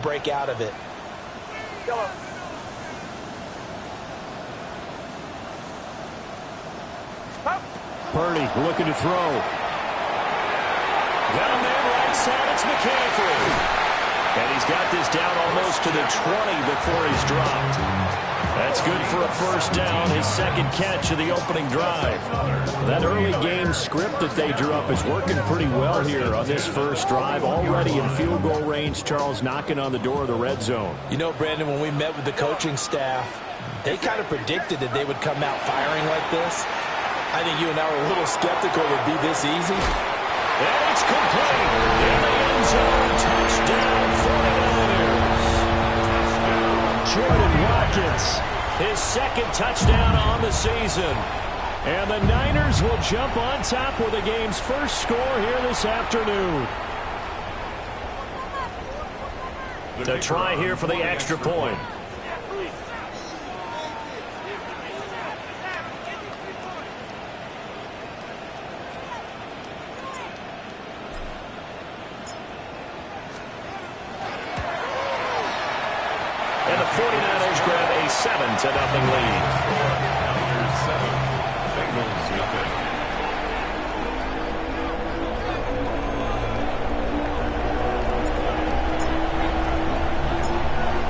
break out of it. Purdy looking to throw. Down there right side, it's McCaffrey. And he's got this down almost to the 20 before he's dropped. That's good for a first down, his second catch of the opening drive. That early game script that they drew up is working pretty well here on this first drive. Already in field goal range, Charles knocking on the door of the red zone. You know, Brandon, when we met with the coaching staff, they kind of predicted that they would come out firing like this. I think you and I were a little skeptical it would be this easy. And it's complete. In the end zone, touchdown 49ers. Jordan Watkins, his second touchdown on the season. And the Niners will jump on top with the game's first score here this afternoon. To try here for the extra point. And the 49ers grab a 7-0 lead.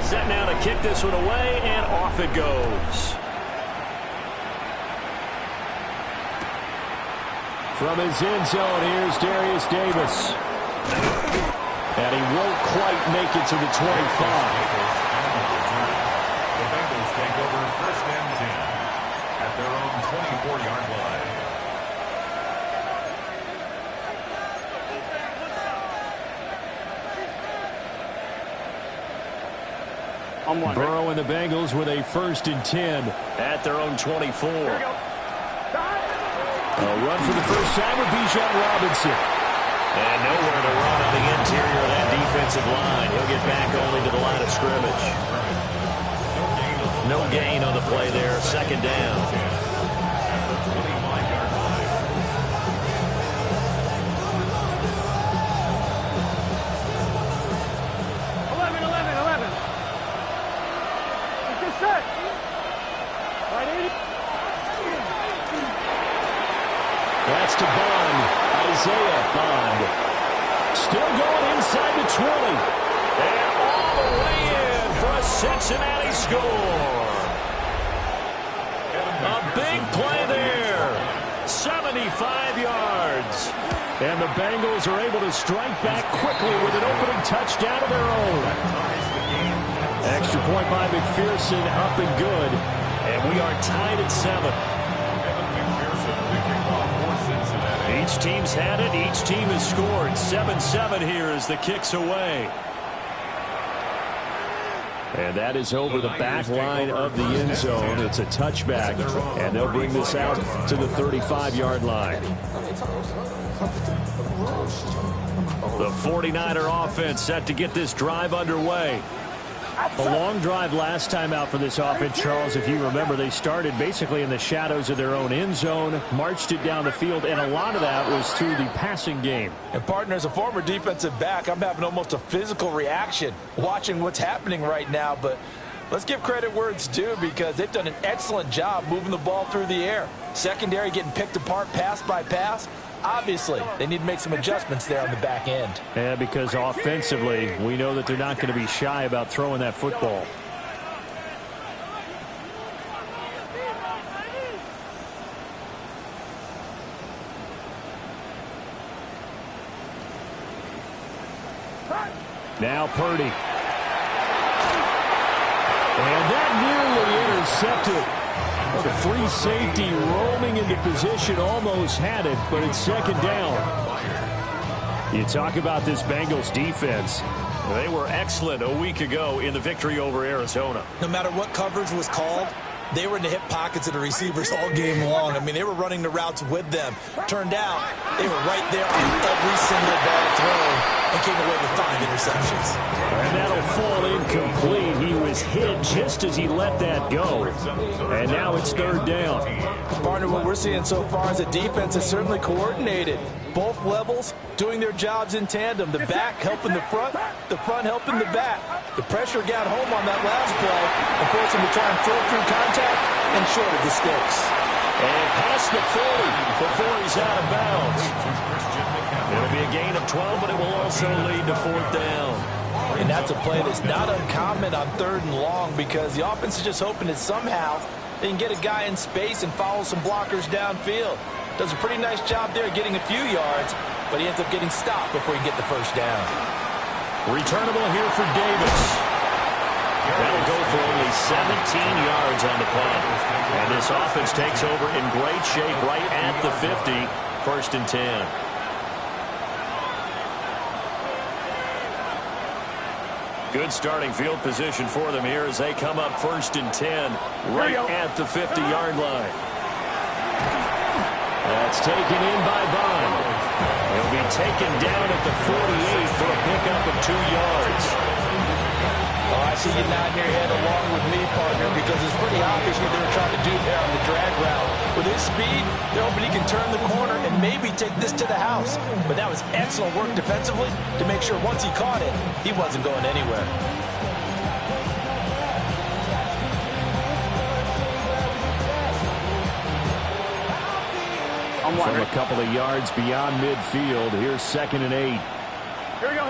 Set now to kick this one away, and off it goes. From his end zone, here's Darius Davis. And he won't quite make it to the 25. The Bengals take over first and 10 at their own 24-yard line. Burrow and the Bengals with a 1st and 10 at their own 24. A run for the first time with Bijan Robinson. And nowhere to run on the interior of that defensive line. He'll get back only to the line of scrimmage. No gain on the play there. Second down. That's to Bond. Isaiah Bond. Still going inside the 20. And all the way in for a Cincinnati score. A big play there. 75 yards. And the Bengals are able to strike back quickly with an opening touchdown of their own. Extra point by McPherson, up and good. And we are tied at 7. Each team's had it. Each team has scored. 7-7 here as the kick's away. And that is over the back line of the end zone. It's a touchback, and they'll bring this out to the 35-yard line. The 49er offense set to get this drive underway. A long drive last time out for this offense, Charles. If you remember, they started basically in the shadows of their own end zone, marched it down the field, and a lot of that was through the passing game. And, partner, as a former defensive back, I'm having almost a physical reaction watching what's happening right now. But let's give credit where it's due because they've done an excellent job moving the ball through the air. Secondary getting picked apart pass by pass. Obviously, they need to make some adjustments there on the back end. Yeah, because offensively, we know that they're not going to be shy about throwing that football. Now Purdy. And that nearly intercepted. The free safety roaming into position, almost had it, but it's second down. You talk about this Bengals defense. They were excellent a week ago in the victory over Arizona. No matter what coverage was called, they were in the hip pockets of the receivers all game long. I mean, they were running the routes with them. Turned out, they were right there on every single ball thrown and came away with 5 interceptions. And that'll fall incomplete. He was hit just as he let that go. And now it's third down. Partner, what we're seeing so far is the defense is certainly coordinated. Both levels doing their jobs in tandem. The back helping the front helping the back. The pressure got home on that last play and forced him to try and throw through contact and short of the sticks. And past the 40 before he's out of bounds. It'll be a gain of 12, but it will also lead to 4th down. And that's a play that's not uncommon on 3rd and long because the offense is just hoping that somehow they can get a guy in space and follow some blockers downfield. Does a pretty nice job there getting a few yards, but he ends up getting stopped before he can get the first down. Returnable here for Davis. That'll go for only 17 yards on the punt. And this offense takes over in great shape right at the 50, 1st and 10. Good starting field position for them here as they come up 1st and 10 right at the 50-yard line. That's taken in by Bond. He'll be taken down at the 48 for a pickup of 2 yards. Oh, I see you nodding your head along with me, partner, because it's pretty obvious what they were trying to do there on the drag route. With his speed, they're hoping he can turn the corner and maybe take this to the house. But that was excellent work defensively to make sure once he caught it, he wasn't going anywhere. From a couple of yards beyond midfield, here's 2nd and 8. Here we go.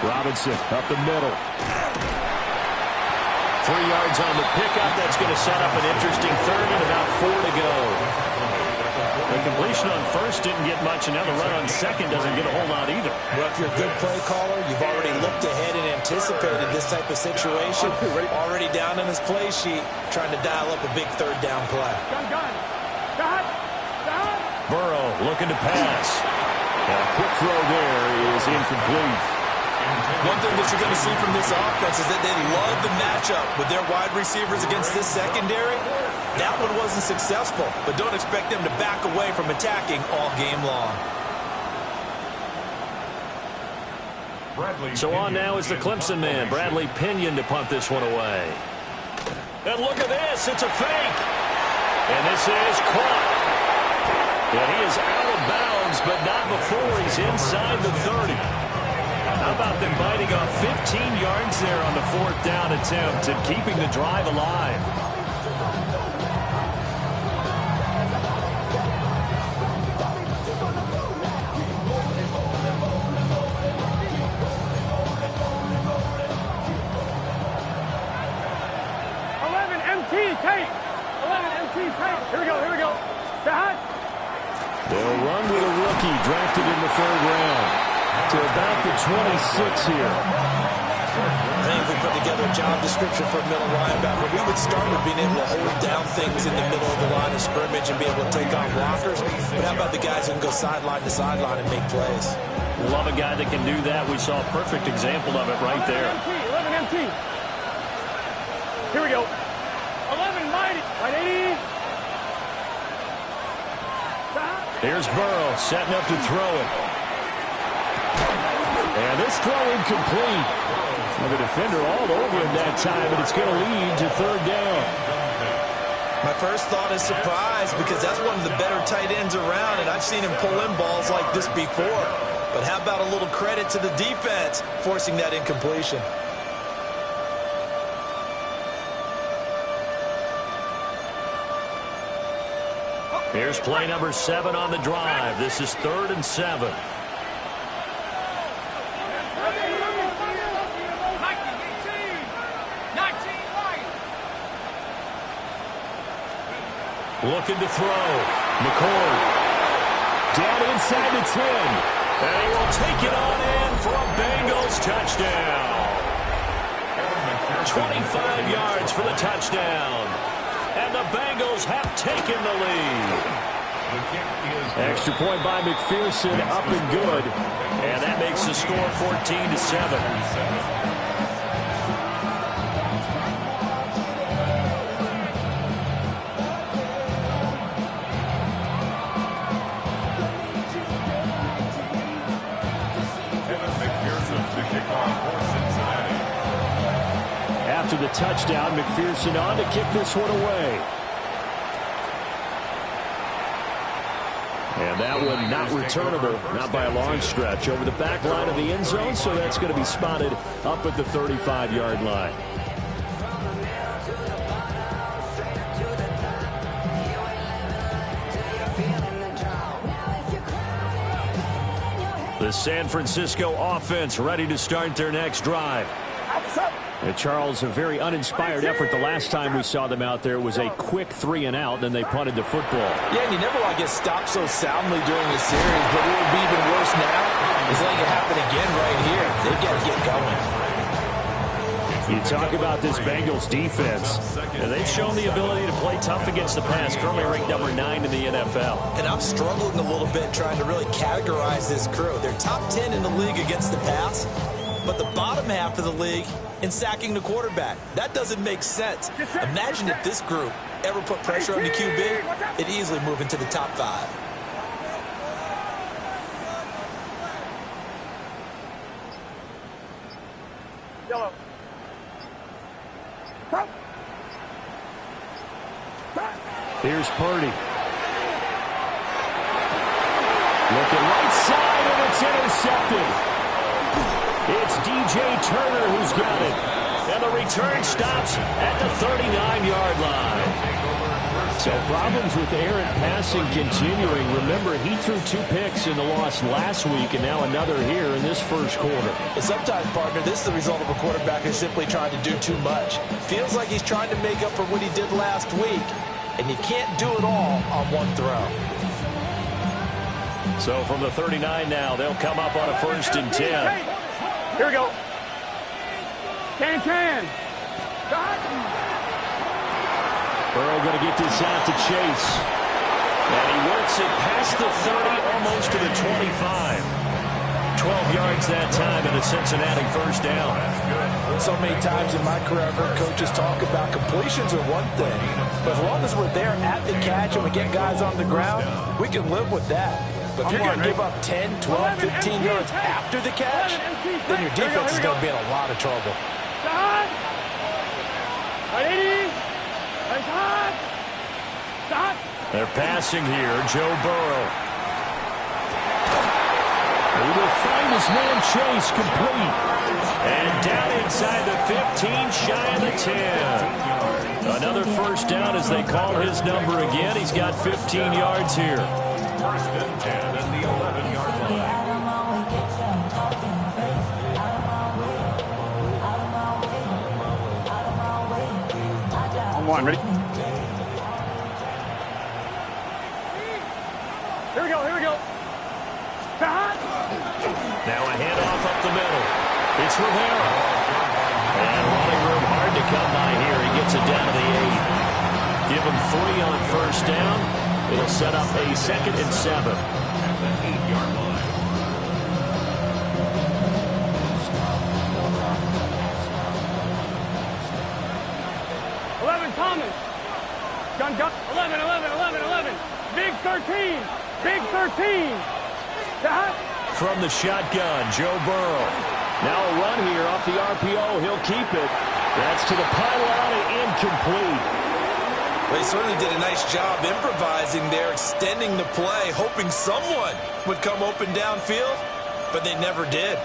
Robinson up the middle. 3 yards on the pickup. That's going to set up an interesting 3rd and about 4 to go. The completion on 1st didn't get much, and now the run on 2nd doesn't get a whole lot either. Well, if you're a good play caller, you've already looked ahead and anticipated this type of situation. Already down in his play sheet, trying to dial up a big 3rd down play. Burrow looking to pass. A quick throw there is incomplete. One thing that you're going to see from this offense is that they love the matchup with their wide receivers against this secondary. That one wasn't successful, but don't expect them to back away from attacking all game long. So on now is the Clemson man, Bradley Pinion, to punt this one away. And look at this, it's a fake. And this is caught. And he is out of bounds, but not before he's inside the 30. How about them biting off 15 yards there on the 4th down attempt and keeping the drive alive? Here we go. They'll run with a rookie drafted in the 3rd round to about the 26 here. I think if we put together a job description for a middle linebacker, we would start with being able to hold down things in the middle of the line of scrimmage and be able to take on blockers. But how about the guys who can go sideline to sideline and make plays? Love a guy that can do that. We saw a perfect example of it right there. 11 MT. Here we go. 11 mighty. Right 80. Here's Burrow setting up to throw it. And this throw incomplete. Well, the defender all over him that time, but it's going to lead to 3rd down. My first thought is surprise because that's one of the better tight ends around, and I've seen him pull in balls like this before. But how about a little credit to the defense forcing that incompletion? Here's play number 7 on the drive. This is 3rd and 7. Looking to throw. McCord. Down inside the 10. And he will take it on in for a Bengals touchdown. 25 yards for the touchdown. And the Bengals have taken the lead. Extra point by McPherson, up and good. And that makes the score 14-7. After the touchdown, McPherson on to kick this one away. And And that one not returnable, not by a long stretch, over the back line of the end zone, so that's going to be spotted up at the 35-yard line. The San Francisco offense ready to start their next drive. Charles, a very uninspired effort the last time we saw them out there was a quick 3-and-out, then they punted the football. Yeah, and you never want to get stopped so soundly during the series, but what would be even worse now is letting it happen again right here. They've got to get going. You talk about this Bengals defense, and they've shown the ability to play tough against the pass, currently ranked number 9 in the NFL. And I'm struggling a little bit trying to really categorize this crew. They're top 10 in the league against the pass, but the bottom half of the league in sacking the quarterback. That doesn't make sense. Imagine if this group ever put pressure on the QB, it'd easily move into the top 5. Yellow. Here's Purdy. Looking right side, and it's intercepted. It's DJ Turner who's got it. And the return stops at the 39-yard line. So problems with errant passing continuing. Remember, he threw 2 picks in the loss last week, and now another here in this first quarter. And sometimes, partner, this is the result of a quarterback who's simply trying to do too much. Feels like he's trying to make up for what he did last week, and you can't do it all on one throw. So from the 39 now, they'll come up on a 1st and 10. Here we go. Can. Burrow going to get this out to Chase. And he works it past the 30, almost to the 25. 12 yards that time and a Cincinnati 1st down. So many times in my career, I've heard coaches talk about completions are one thing, but as long as we're there at the catch and we get guys on the ground, we can live with that. But if you're going to give up 10, 12, 15 yards after the catch, then your defense is going to be in a lot of trouble. They're passing here. Joe Burrow. He will find his man Chase complete. And down inside the 15, shy of the 10. Another 1st down as they call his number again. He's got 15 yards here. 1st and 10 at the 11-yard line. On 1, ready? Here we go. Now a handoff up the middle. It's Rivera. And running room hard to come by here. He gets it down to the 8. Give him 3 on 1st down. It'll set up a 2nd and 7. At the 8-yard line. Thomas. Gun. 11. Big 13. From the shotgun, Joe Burrow. Now a run here off the RPO. He'll keep it. That's to the pylon and incomplete. They certainly did a nice job improvising there, extending the play, hoping someone would come open downfield, but they never did.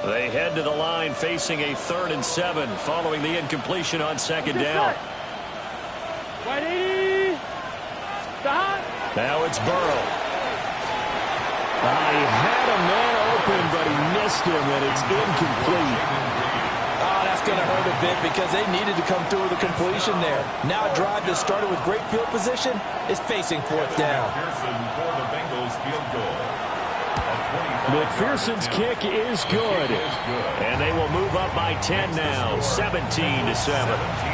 They head to the line facing a 3rd and 7 following the incompletion on 2nd down. Now it's Burrow. He had a man open, but he missed him, and it's incomplete. Oh, that's going to hurt a bit because they needed to come through with a completion there. Now a drive that started with great field position is facing 4th down. Pearson for the Bengals field goal. McPherson's kick is good. And they will move up by 10 now, 17-7.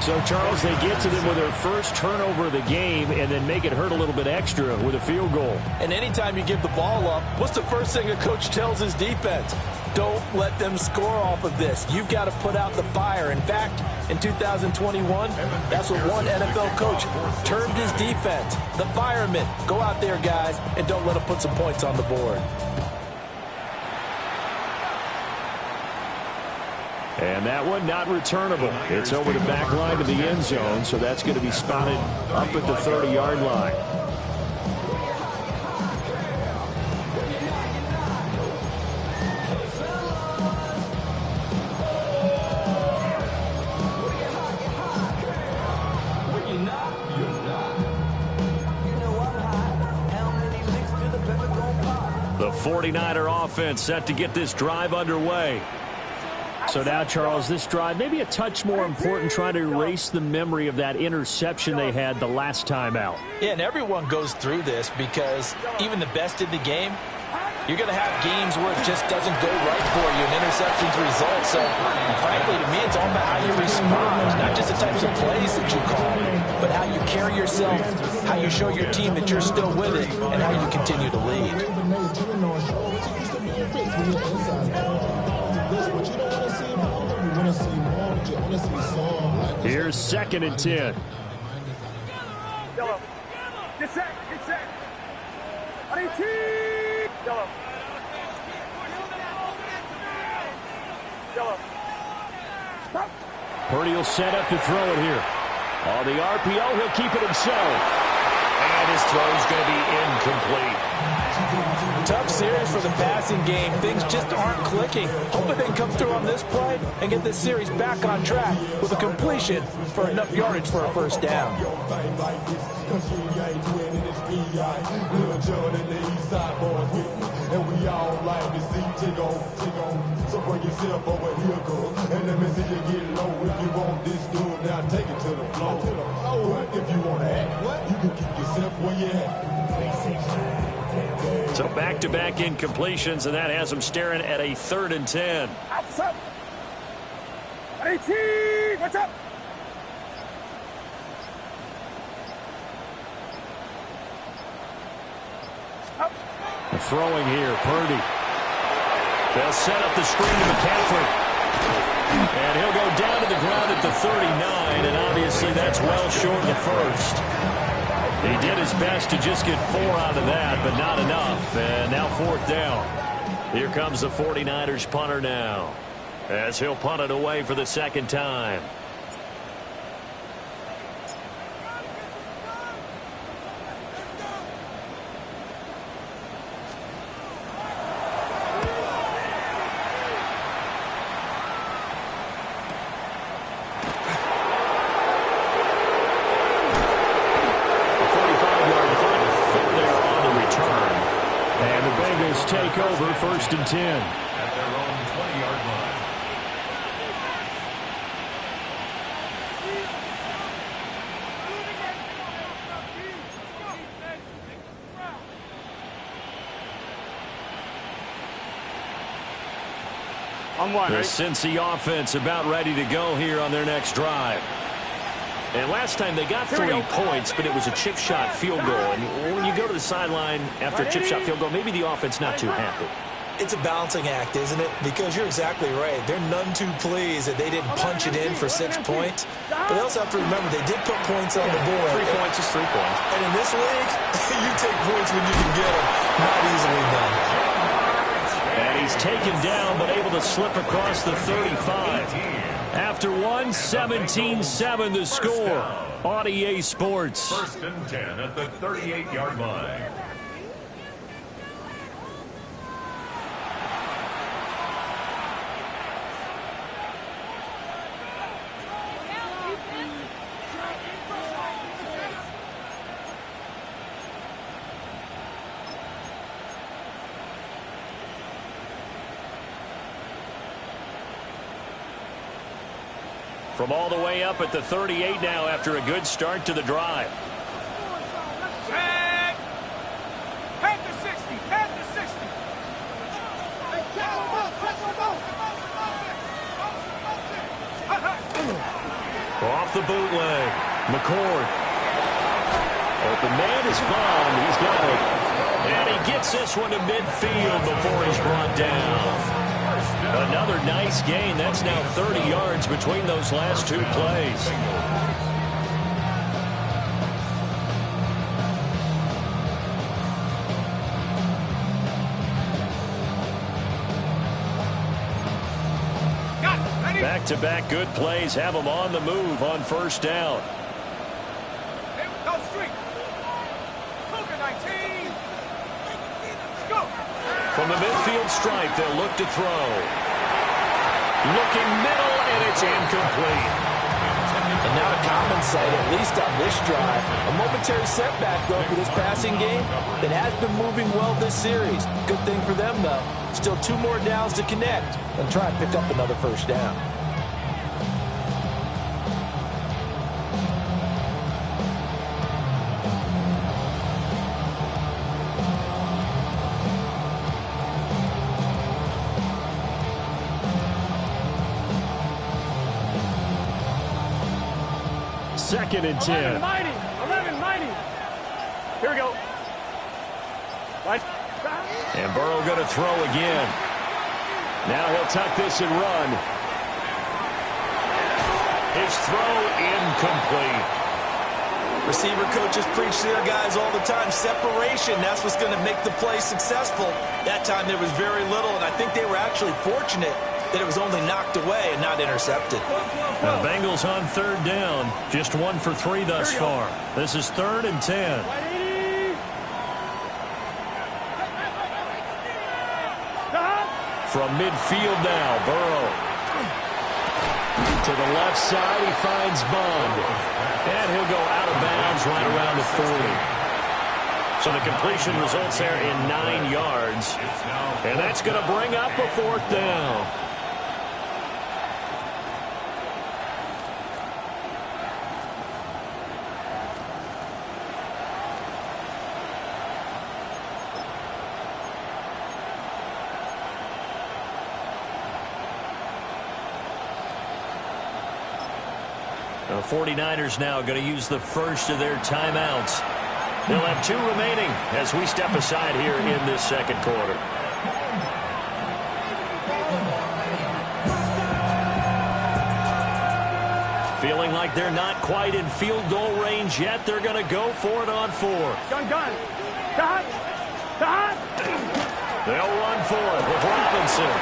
So, Charles, they get to them with their first turnover of the game and then make it hurt a little bit extra with a field goal. And anytime you give the ball up, what's the first thing a coach tells his defense? Don't let them score off of this. You've got to put out the fire. In fact, in 2021, that's what one NFL coach termed his defense. The firemen. Go out there, guys, and don't let them put some points on the board. And that one not returnable. It's over the back line of the end zone, so that's going to be spotted up at the 30-yard line. The 49er offense set to get this drive underway. So now, Charles, this drive maybe a touch more important, trying to erase the memory of that interception they had the last time out. Yeah, and everyone goes through this because even the best in the game, you're going to have games where it just doesn't go right for you and interceptions result. So, frankly, to me, it's all about how you respond, not just the types of plays that you call, but how you carry yourself, how you show your team that you're still with it, and how you continue to lead. Here's 2nd and 10. Yellow. Get set. Get set. Yellow. Yellow. Purdy will set up to throw it here. On the RPO, he'll keep it himself. And his throw's going to be incomplete. Tough series for the passing game. Things just aren't clicking. Hoping they can come through on this play and get this series back on track with a completion for enough yardage for a first down. So bring yourself over here, girl, and let me see you get low. If you want this dude, now take it to the floor. But if you want to act, you can keep yourself where you at. So back-to-back incompletions, and that has them staring at a 3rd and 10. What's up? 18. What's up? Throwing here, Purdy. They'll set up the screen to McCaffrey. And he'll go down to the ground at the 39, and obviously that's well short of the first. He did his best to just get 4 out of that, but not enough. And now 4th down. Here comes the 49ers punter now, as he'll punt it away for the 2nd time. Take over 1st and 10. At their own 20-yard line. The Cincy offense about ready to go here on their next drive. And last time they got 3 points, but it was a chip shot field goal. And when you go to the sideline after a chip shot field goal, maybe the offense not too happy. It's a balancing act, isn't it? Because you're exactly right. They're none too pleased that they didn't punch it in for 6 points. But they also have to remember they did put points on the board. 3 points is 3 points. And in this league, you take points when you can get them. Not easily done. And he's taken down, but able to slip across the 35. After 17-7 the score on EA Sports. 1st and 10 at the 38-yard line. From all the way up at the 38 now after a good start to the drive. Head to 60. Head to 60. Off the bootleg. McCord. Open man is found. He's got it. And he gets this one to midfield before he's brought down. Another nice gain. That's now 30 yards between those last 2 plays. Got it. Ready? Back-to-back good plays have them on the move on first down. Go street. Cougar 19. Let's go. From the midfield stripe, they'll look to throw. Looking middle, and it's incomplete. And now a common sight, at least on this drive. A momentary setback, though, for this passing game that has been moving well this series. Good thing for them, though. Still 2 more downs to connect and try and pick up another first down. Second and 10. 11 mighty. Here we go. Right. And Burrow going to throw again. Now he'll tuck this and run. His throw incomplete. Receiver coaches preach to their guys all the time. Separation, that's what's going to make the play successful. That time there was very little, and I think they were actually fortunate that it was only knocked away and not intercepted. Now Bengals on third down. Just 1 for 3 thus far. This is 3rd and 10. From midfield now, Burrow. To the left side, he finds Bond. And he'll go out of bounds right around the 40. So the completion results there in 9 yards. And that's going to bring up a 4th down. The 49ers now going to use the first of their timeouts. They'll have 2 remaining as we step aside here in this second quarter. Feeling like they're not quite in field goal range yet. They're going to go for it on 4. Gun. They'll run for it with Robinson.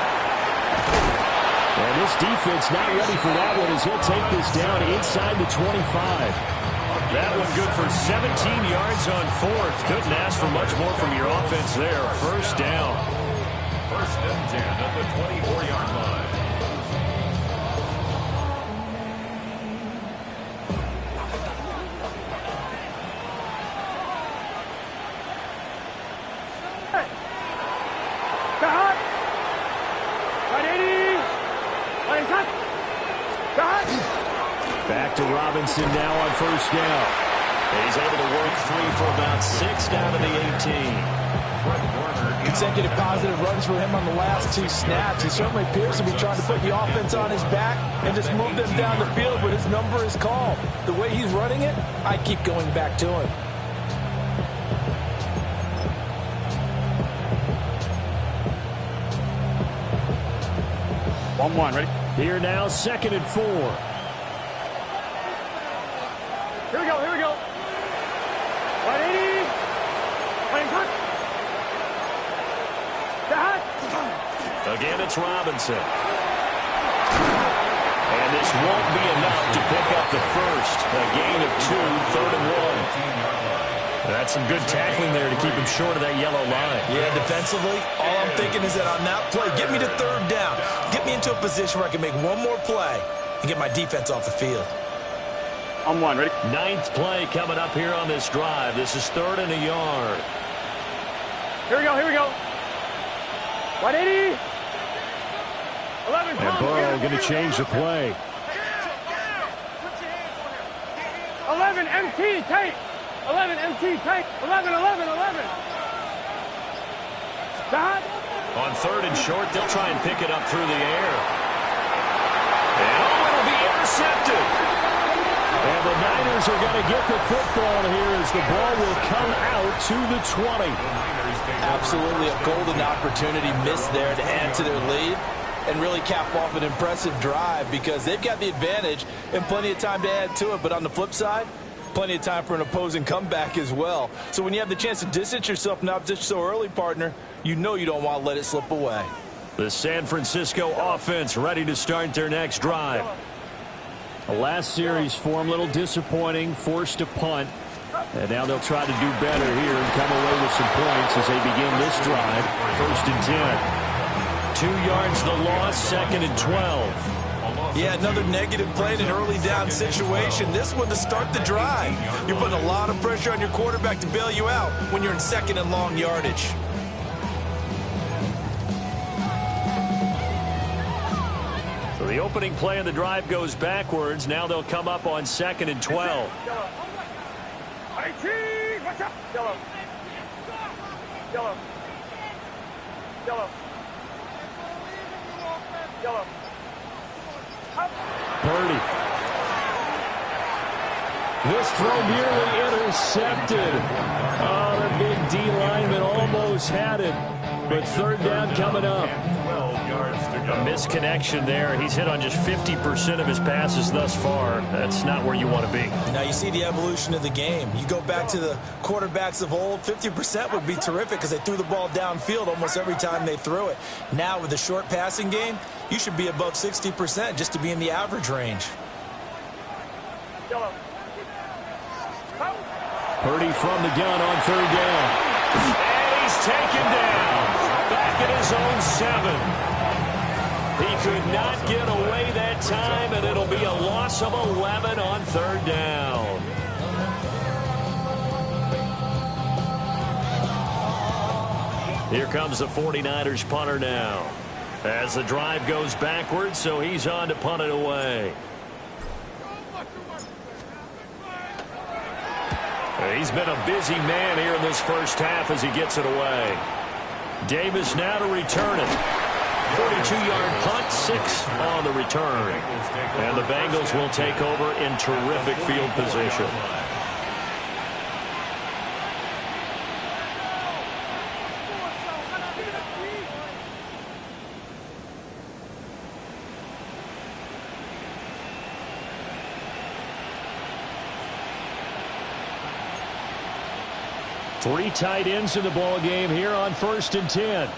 And this defense not ready for that one as he'll take this down inside the 25. That one good for 17 yards on 4th. Couldn't ask for much more from your offense there. First down. 1st and 10 at the 24-yard line. Back to Robinson now on first down. And he's able to work 3 for about 6 down to the 18. Consecutive positive runs for him on the last 2 snaps. He certainly appears to be trying to put the offense on his back and just move them down the field, but his number is called. The way he's running it, I keep going back to him. One, ready? Here now, 2nd and 4. Here we go. 180. Again, it's Robinson. And this won't be enough to pick up the first. A gain of 2, 3rd and 1. That's some good tackling there to keep him short of that yellow line. Yeah, defensively, all I'm thinking is that on that play, get me to 3rd down. Get me into a position where I can make one more play and get my defense off the field. On 1, ready? 9th play coming up here on this drive. This is 3rd and a yard. Here we go. 180. 11. And Burrow going to change the play. 11 MT take. 11 MT take. 11. Stop. On 3rd and short, they'll try and pick it up through the air. And it'll be intercepted. And the Niners are going to get the football here as the ball will come out to the 20. Absolutely a golden opportunity missed there to add to their lead and really cap off an impressive drive because they've got the advantage and plenty of time to add to it. But on the flip side, plenty of time for an opposing comeback as well. So when you have the chance to distance yourself from the opposition so early, partner, you know you don't want to let it slip away. The San Francisco offense ready to start their next drive. The last series for them, a little disappointing, forced to punt. And now they'll try to do better here and come away with some points as they begin this drive. 1st and 10. 2 yards the loss, 2nd and 12. Yeah, another negative play in an early down situation. This one to start the drive. You're putting a lot of pressure on your quarterback to bail you out when you're in 2nd and long yardage. So the opening play of the drive goes backwards. Now they'll come up on 2nd and 12. Watch out! Yellow. Yellow. Yellow. Yellow. Purdy. This throw nearly intercepted. Oh, the big D lineman almost had it. But 3rd down coming up. 12 yards to go. A misconnection there. He's hit on just 50% of his passes thus far. That's not where you want to be. Now you see the evolution of the game. You go back to the quarterbacks of old, 50% would be terrific because they threw the ball downfield almost every time they threw it. Now with the short passing game, you should be above 60% just to be in the average range. Purdy from the gun on 3rd down. And he's taken down. Back at his own 7. He could not get away that time, and it'll be a loss of 11 on 3rd down. Here comes the 49ers punter now. As the drive goes backwards, so he's on to punt it away. He's been a busy man here in this first half as he gets it away. Davis now to return it. 42-yard punt, 6 on the return. And the Bengals will take over in terrific field position. Three tight ends in the ball game here on 1st and 10.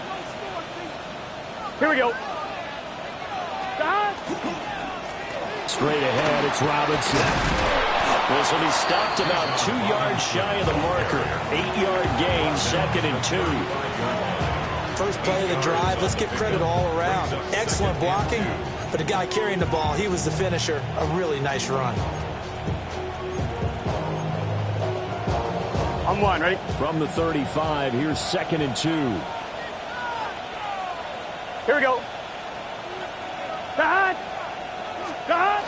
Here we go. Straight ahead, it's Robinson. This will be stopped about 2 yards shy of the marker. 8-yard gain, 2nd and 2. First play of the drive, let's give credit all around. Excellent blocking, but the guy carrying the ball, he was the finisher. A really nice run. On 1, ready? From the 35, here's 2nd and 2. Here we go. God! God!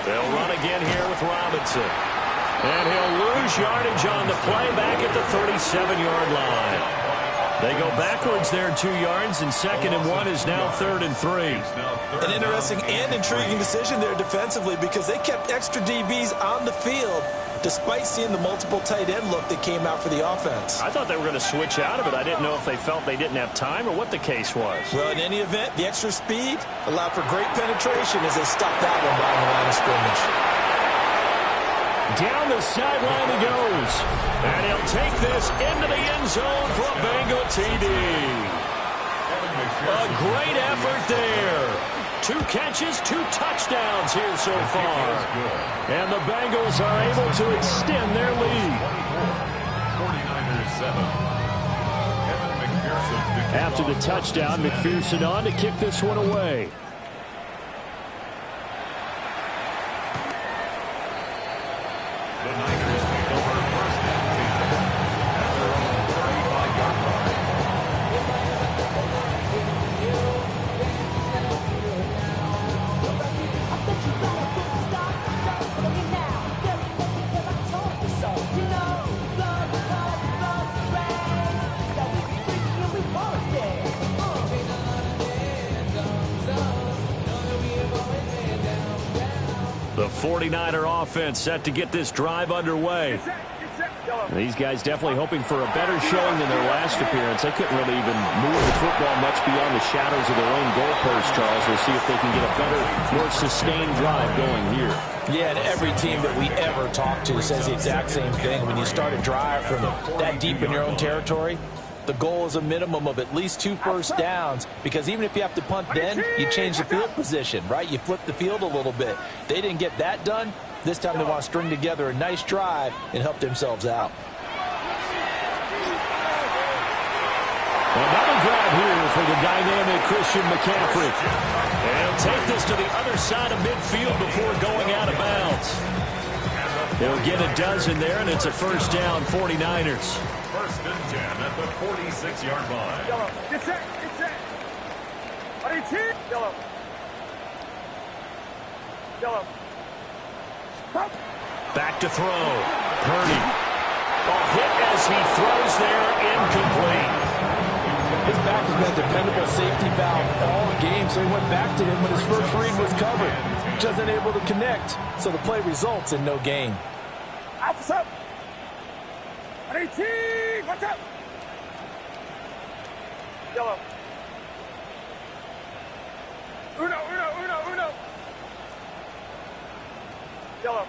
They'll run again here with Robinson. And he'll lose yardage on the play back at the 37-yard line. They go backwards there 2 yards, and 2nd and 1 is now 3rd and 3. An interesting and intriguing decision there defensively because they kept extra DBs on the field despite seeing the multiple tight end look that came out for the offense. I thought they were going to switch out of it. I didn't know if they felt they didn't have time or what the case was. Well, in any event, the extra speed allowed for great penetration as they stopped that one behind the line of scrimmage. Down the sideline he goes. And he'll take this into the end zone for a Bengal TD. A great effort there. 2 catches, 2 touchdowns here so far. And the Bengals are able to extend their lead. 49ers 7. After the touchdown, McPherson on to kick this one away. The Niners take over 1st and 10 at their own 35-yard line. The 49er offense set to get this drive underway. These guys definitely hoping for a better showing than their last appearance. They couldn't really even move the football much beyond the shadows of their own goalpost, Charles. We'll see if they can get a better, more sustained drive going here. Yeah, and every team that we ever talk to says the exact same thing. When you start a drive from that deep in your own territory, The goal is a minimum of at least 2 first downs, because even if you have to punt then, you change the field position, right? You flip the field a little bit. They didn't get that done. This time they want to string together a nice drive and help themselves out. Another grab here for the dynamic Christian McCaffrey. And he'll take this to the other side of midfield before going out of bounds. He'll get a dozen there, and it's a first down, 49ers. First and 10 at the 46-yard line. Yellow. Get set. Get set. Yellow. Yellow. Back to throw. Purdy. A hit as he throws there, incomplete. His back has been a dependable safety valve all game, so he went back to him when his first read was covered. Just unable to connect, so the play results in no gain. Officer. 18. Watch out. Yellow. Uno. Yellow.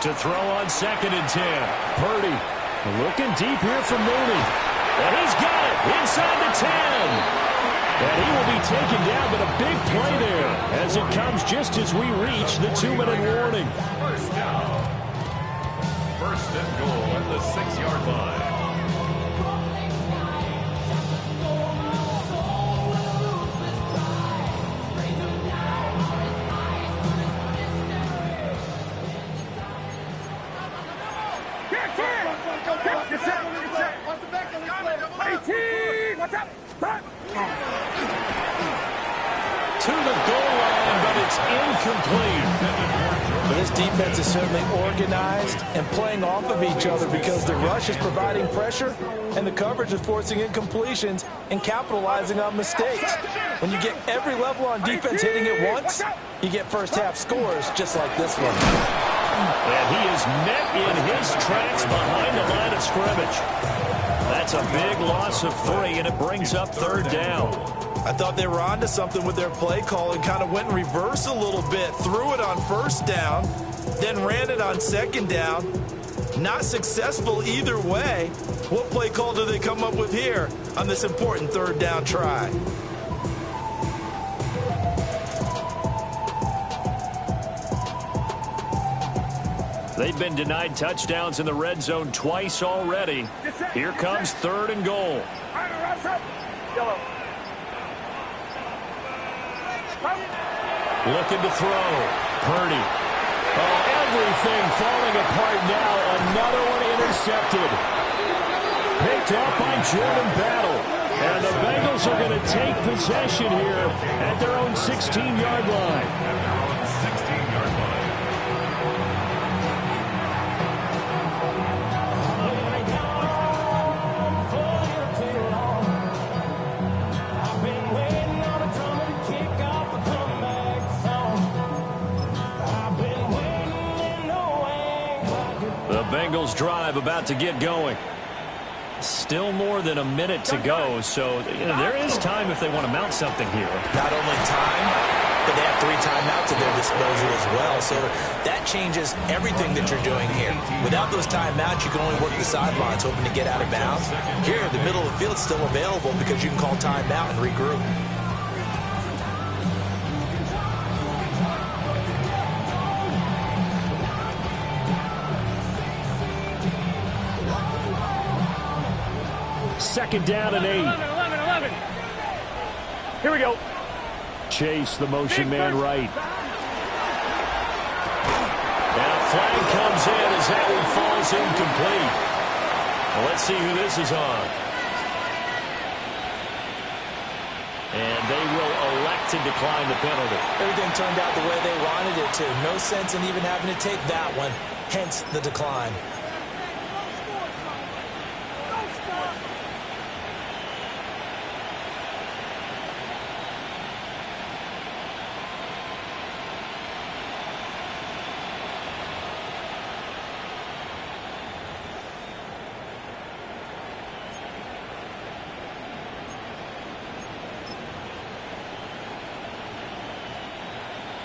To throw on second and 10. Purdy looking deep here for Mooney. And he's got it inside the 10. And he will be taken down, but a big play there as it comes just as we reach the 2-minute warning. First down. First and goal at the 6-yard line. To the goal line, but it's incomplete. But this defense is certainly organized and playing off of each other, because the rush is providing pressure and the coverage is forcing incompletions and capitalizing on mistakes. When you get every level on defense hitting it once, you get first half scores just like this one. And he is met in his tracks behind the line of scrimmage. That's a big loss of 3, and it brings up third down. I thought they were onto something with their play call and kind of went in reverse a little bit. Threw it on first down, then ran it on second down. Not successful either way. What play call do they come up with here on this important third down try? They've been denied touchdowns in the red zone twice already. Here comes third and goal. Yellow. Looking to throw. Purdy. Oh, everything falling apart now. Another one intercepted. Picked up by Jordan Battle. And the Bengals are going to take possession here at their own 16-yard line. Bengals drive about to get going. Still more than a minute to go, so there is time if they want to mount something here. Not only time, but they have 3 timeouts at their disposal as well, so that changes everything that you're doing here. Without those timeouts, you can only work the sidelines hoping to get out of bounds. Here, the middle of the field is still available because you can call timeout and regroup. Second down and 8. 11. Here we go. Chase, the motion man right. And a flag comes in as that one falls incomplete. Well, let's see who this is on. And they will elect to decline the penalty. Everything turned out the way they wanted it to. No sense in even having to take that one, hence the decline.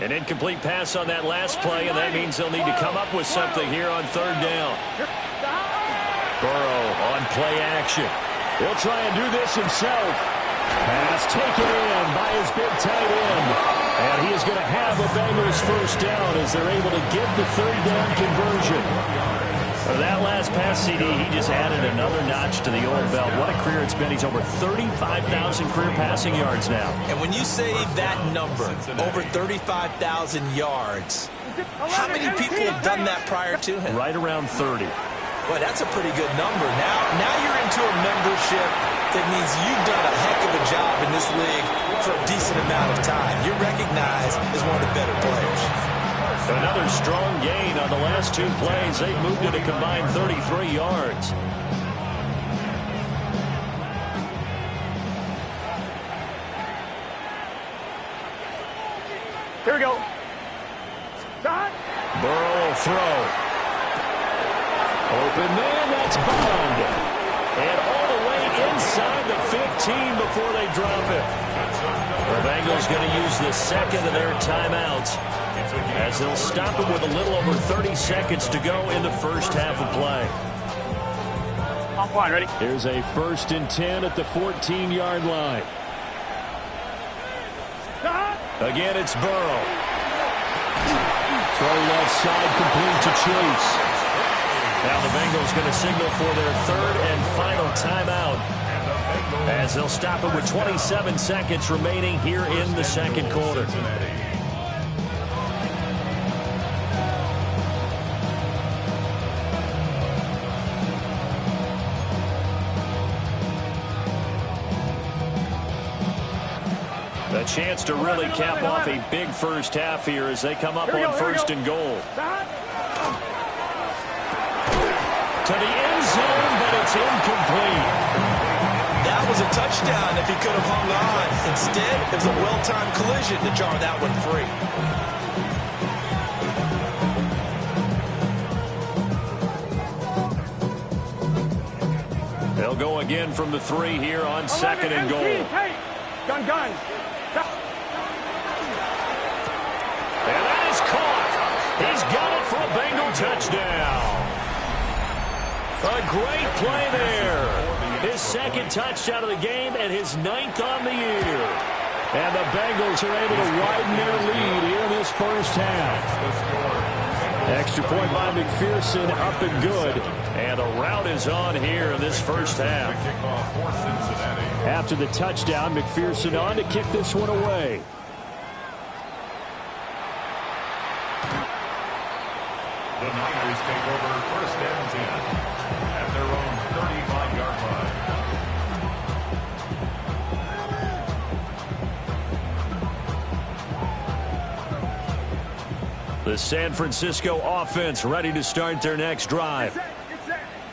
An incomplete pass on that last play, and that means they'll need to come up with something here on third down. Burrow on play action. He'll try and do this himself. Pass taken in by his big tight end. And he is going to have a Bengals first down as they're able to get the third down conversion. For that last pass CD, he just added another notch to the old belt. What a career it's been. He's over 35,000 career passing yards now. And when you say that number, over 35,000 yards, how many people have done that prior to him? Right around 30. Boy, that's a pretty good number. Now you're into a membership that means you've done a heck of a job in this league for a decent amount of time. You're recognized as one of the better players. Another strong gain on the last two plays. They've moved it a combined 33 yards. Here we go. Burrow will throw. Open man, that's Bond. And all the way inside the 15 before they drop it. The Bengals going to use the second of their timeouts as they'll stop it with a little over 30 seconds to go in the first half of play. I'm fine, ready? Here's a 1st and 10 at the 14-yard line. Again, it's Burrow. Throw left side, complete to Chase. Now the Bengals going to signal for their third and final timeout as they'll stop it with 27 seconds remaining here in the second quarter. A chance to really cap off a big first half here as they come up on 1st and goal. To the end zone, but it's incomplete. That was a touchdown if he could have hung on. Instead, it was a well-timed collision to jar that one free. They'll go again from the 3 here on 2nd and goal. Gun. And that is caught. He's got it for a Bengal touchdown. A great play there. His 2nd touchdown of the game and his 9th on the year. And the Bengals are able to widen their lead here in this first half. Extra point by McPherson, up and good. And a rout is on here in this first half. After the touchdown, McPherson on to kick this one away. The Niners take over 1st and 10 at their own 35-yard line. The San Francisco offense ready to start their next drive.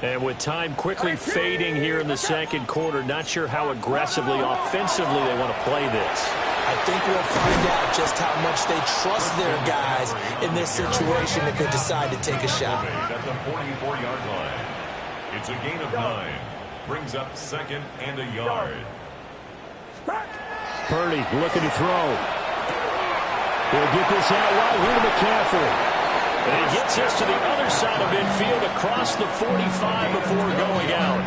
And with time quickly fading here in the second quarter, not sure how aggressively, offensively they want to play this. I think we'll find out just how much they trust their guys in this situation if they decide to take a shot. At the 44-yard line. It's a gain of 9. Brings up 2nd and a yard. Purdy looking to throw. He'll get this out wide here to McCaffrey. And he gets this to the other side of midfield across the 45 before going out.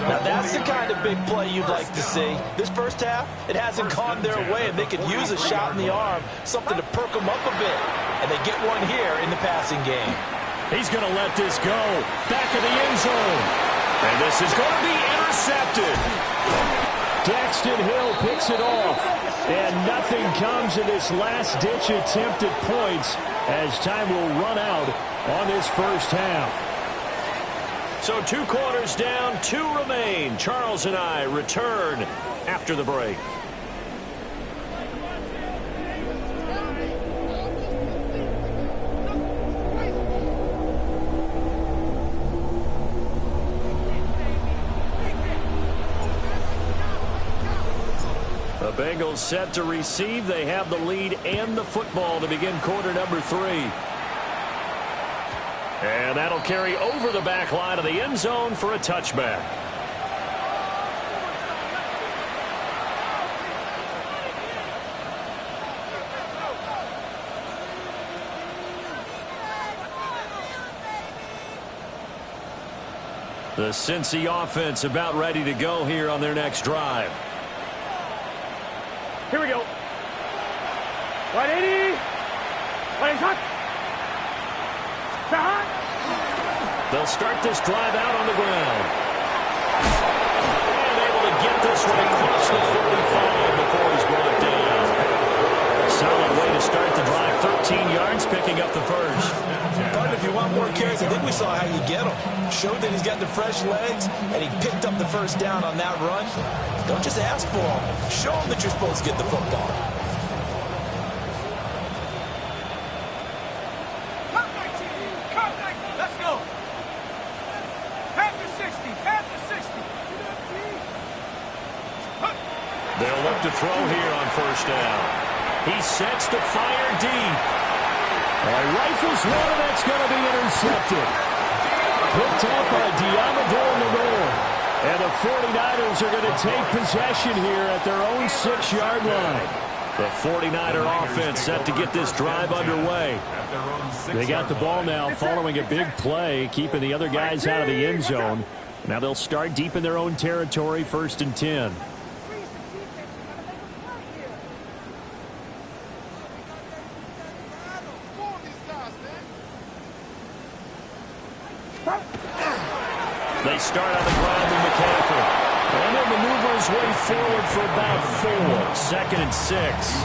Now that's the kind of big play you'd like to see. This first half, it hasn't gone their way, and they could use a shot in the arm, something to perk them up a bit. And they get one here in the passing game. He's going to let this go. Back of the end zone. And this is going to be intercepted. Daxton Hill picks it off. And nothing comes of this last-ditch attempt at points as time will run out on this first half. So 2 quarters down, 2 remain. Charles and I return after the break. The Bengals set to receive. They have the lead and the football to begin quarter number 3. And that'll carry over the back line of the end zone for a touchback. The Cincy offense about ready to go here on their next drive. Here we go. Right 80. Right hot. Hot. They'll start this drive out on the ground. And able to get this one across the 45 before he's brought down. Solid way to start the drive. 13 yards, picking up the first. But if you want more carries, I think we saw how you get him. Showed that he's got the fresh legs, and he picked up the first down on that run. Don't just ask for him. Show him that you're supposed to get the football. Let's go. Half the 60. Half the 60. They'll look to throw here on first down. He sets to fire deep. Rifles one, and that's going to be intercepted. Picked up by Diamador Lenore. And the 49ers are going to take possession here at their own 6-yard line. The 49er offense set to get this drive underway. They got the ball now following a big play, keeping the other guys out of the end zone. Now they'll start deep in their own territory, 1st and 10. They start on the ground with McCaffrey. And he'll maneuver his way forward for about 4. 2nd and 6.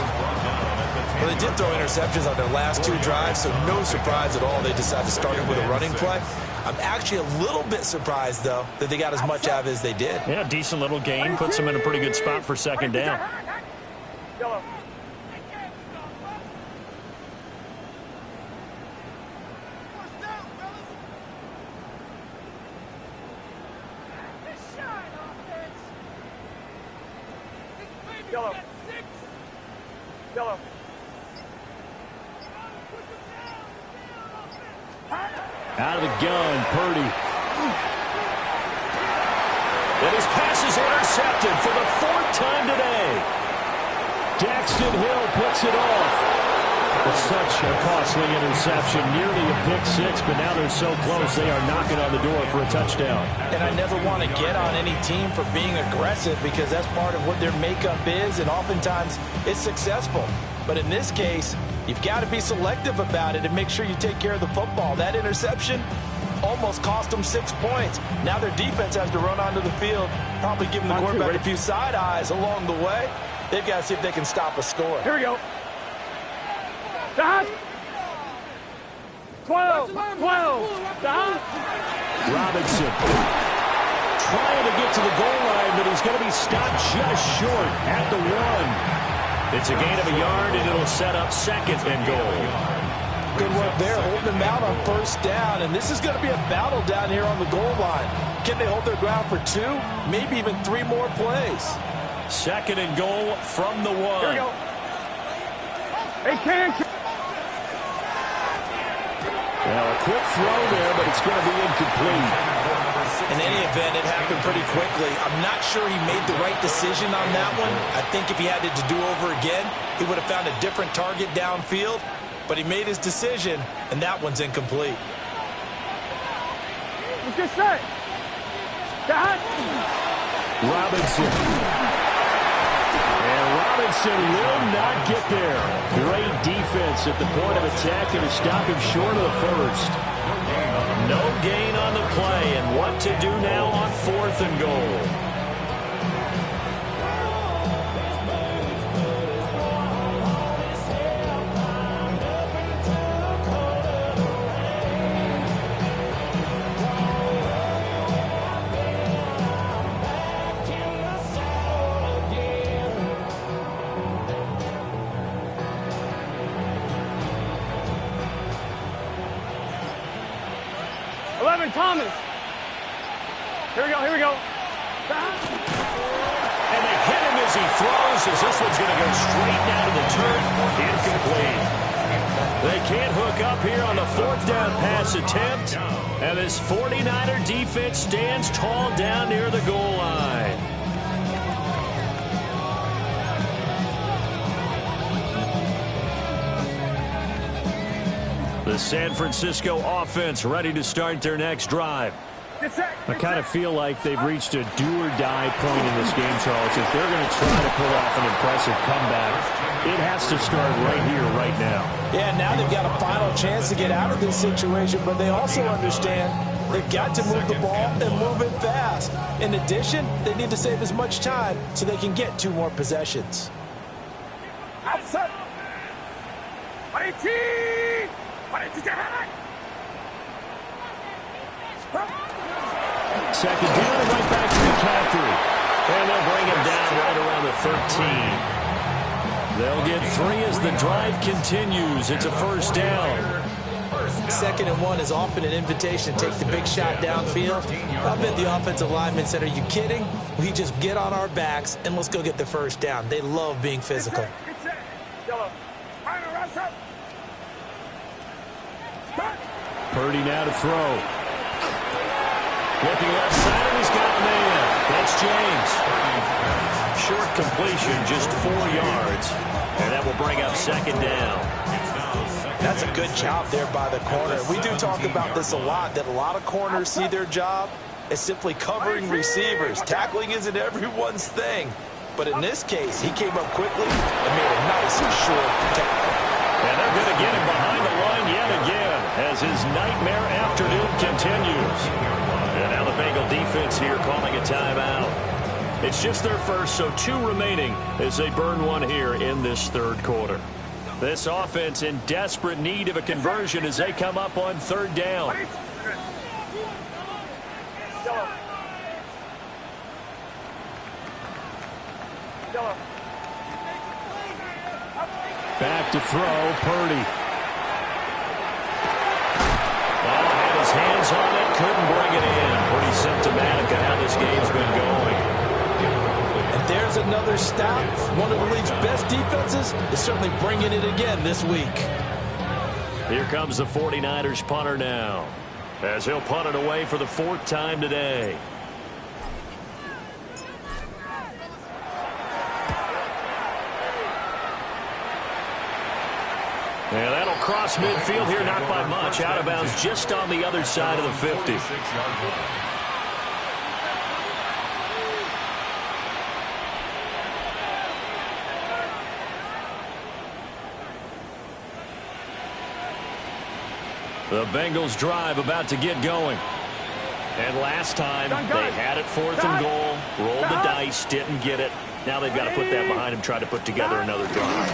Well, they did throw interceptions on their last 2 drives, so no surprise at all they decided to start it with a running play. I'm actually a little bit surprised, though, that they got as much out of it as they did. Yeah, decent little gain. Puts them in a pretty good spot for 2nd down. Yellow. Out of the gun, Purdy. And his pass is intercepted for the 4th time today. Daxton Hill puts it off. It's such a costly interception, nearly a pick-6, but now they're so close they are knocking on the door for a touchdown. And I never want to get on any team for being aggressive because that's part of what their makeup is, and oftentimes it's successful. But in this case, you've got to be selective about it and make sure you take care of the football. That interception almost cost them 6 points. Now their defense has to run onto the field, probably giving the quarterback a few side eyes along the way. They've got to see if they can stop a score. Here we go. 12. Robinson trying to get to the goal line, but he's going to be stopped just short at the 1. It's a gain of a yard, and it'll set up 2nd and goal. Good work there, holding them out on 1st down, and this is going to be a battle down here on the goal line. Can they hold their ground for 2, maybe even 3 more plays? 2nd and goal from the 1. Here we go. They can't. Well, a quick throw there, but it's going to be incomplete. In any event, it happened pretty quickly. I'm not sure he made the right decision on that one. I think if he had it to do over again, he would have found a different target downfield. But he made his decision, and that one's incomplete. Let's get set. Robinson. And Robinson will not get there. Great defense at the point of attack and to stop him short of the 1st. No gain on the play, and what to do now on 4th and goal. Thomas. Here we go. And they hit him as he throws, as this one's going to go straight down to the turf. Incomplete. They can't hook up here on the 4th down pass attempt. And this 49er defense stands tall down near the goal line. The San Francisco offense ready to start their next drive. I kind of feel like they've reached a do-or-die point in this game, Charles. If they're going to try to pull off an impressive comeback, it has to start right here, right now. Yeah, now they've got a final chance to get out of this situation, but they also understand they've got to move the ball and move it fast. In addition, they need to save as much time so they can get 2 more possessions. Outside. Second down and right back to McCaffrey. And they'll bring him down right around the 13. They'll get 3 as the drive continues. It's a first down. 2nd and 1 is often an invitation to take the big shot downfield. I bet the offensive linemen said, are you kidding? We just get on our backs and let's go get the first down. They love being physical. Purdy now to throw. Looking left side, and he's got a man. That's James. Short completion, just 4 yards. And that will bring up 2nd down. That's a good job there by the corner. We do talk about this a lot, that a lot of corners see their job as simply covering receivers. Tackling isn't everyone's thing. But in this case, he came up quickly and made a nice and short tackle. And they're going to get him behind the line yet again as his nightmare afternoon continues. And now the Bengal defense here calling a timeout. It's just their first, so 2 remaining as they burn 1 here in this 3rd quarter. This offense in desperate need of a conversion as they come up on 3rd down. Back to throw, Purdy. Oh, had his hands on it, couldn't bring it in. Pretty symptomatic of how this game's been going. And there's another stop. One of the league's best defenses is certainly bringing it again this week. Here comes the 49ers punter now, as he'll punt it away for the 4th time today. And that'll cross midfield here, not by much. Out of bounds just on the other side of the 50. The Bengals drive about to get going. And last time they had it 4th and goal, rolled the dice, didn't get it. Now they've got to put that behind him, try to put together another drive.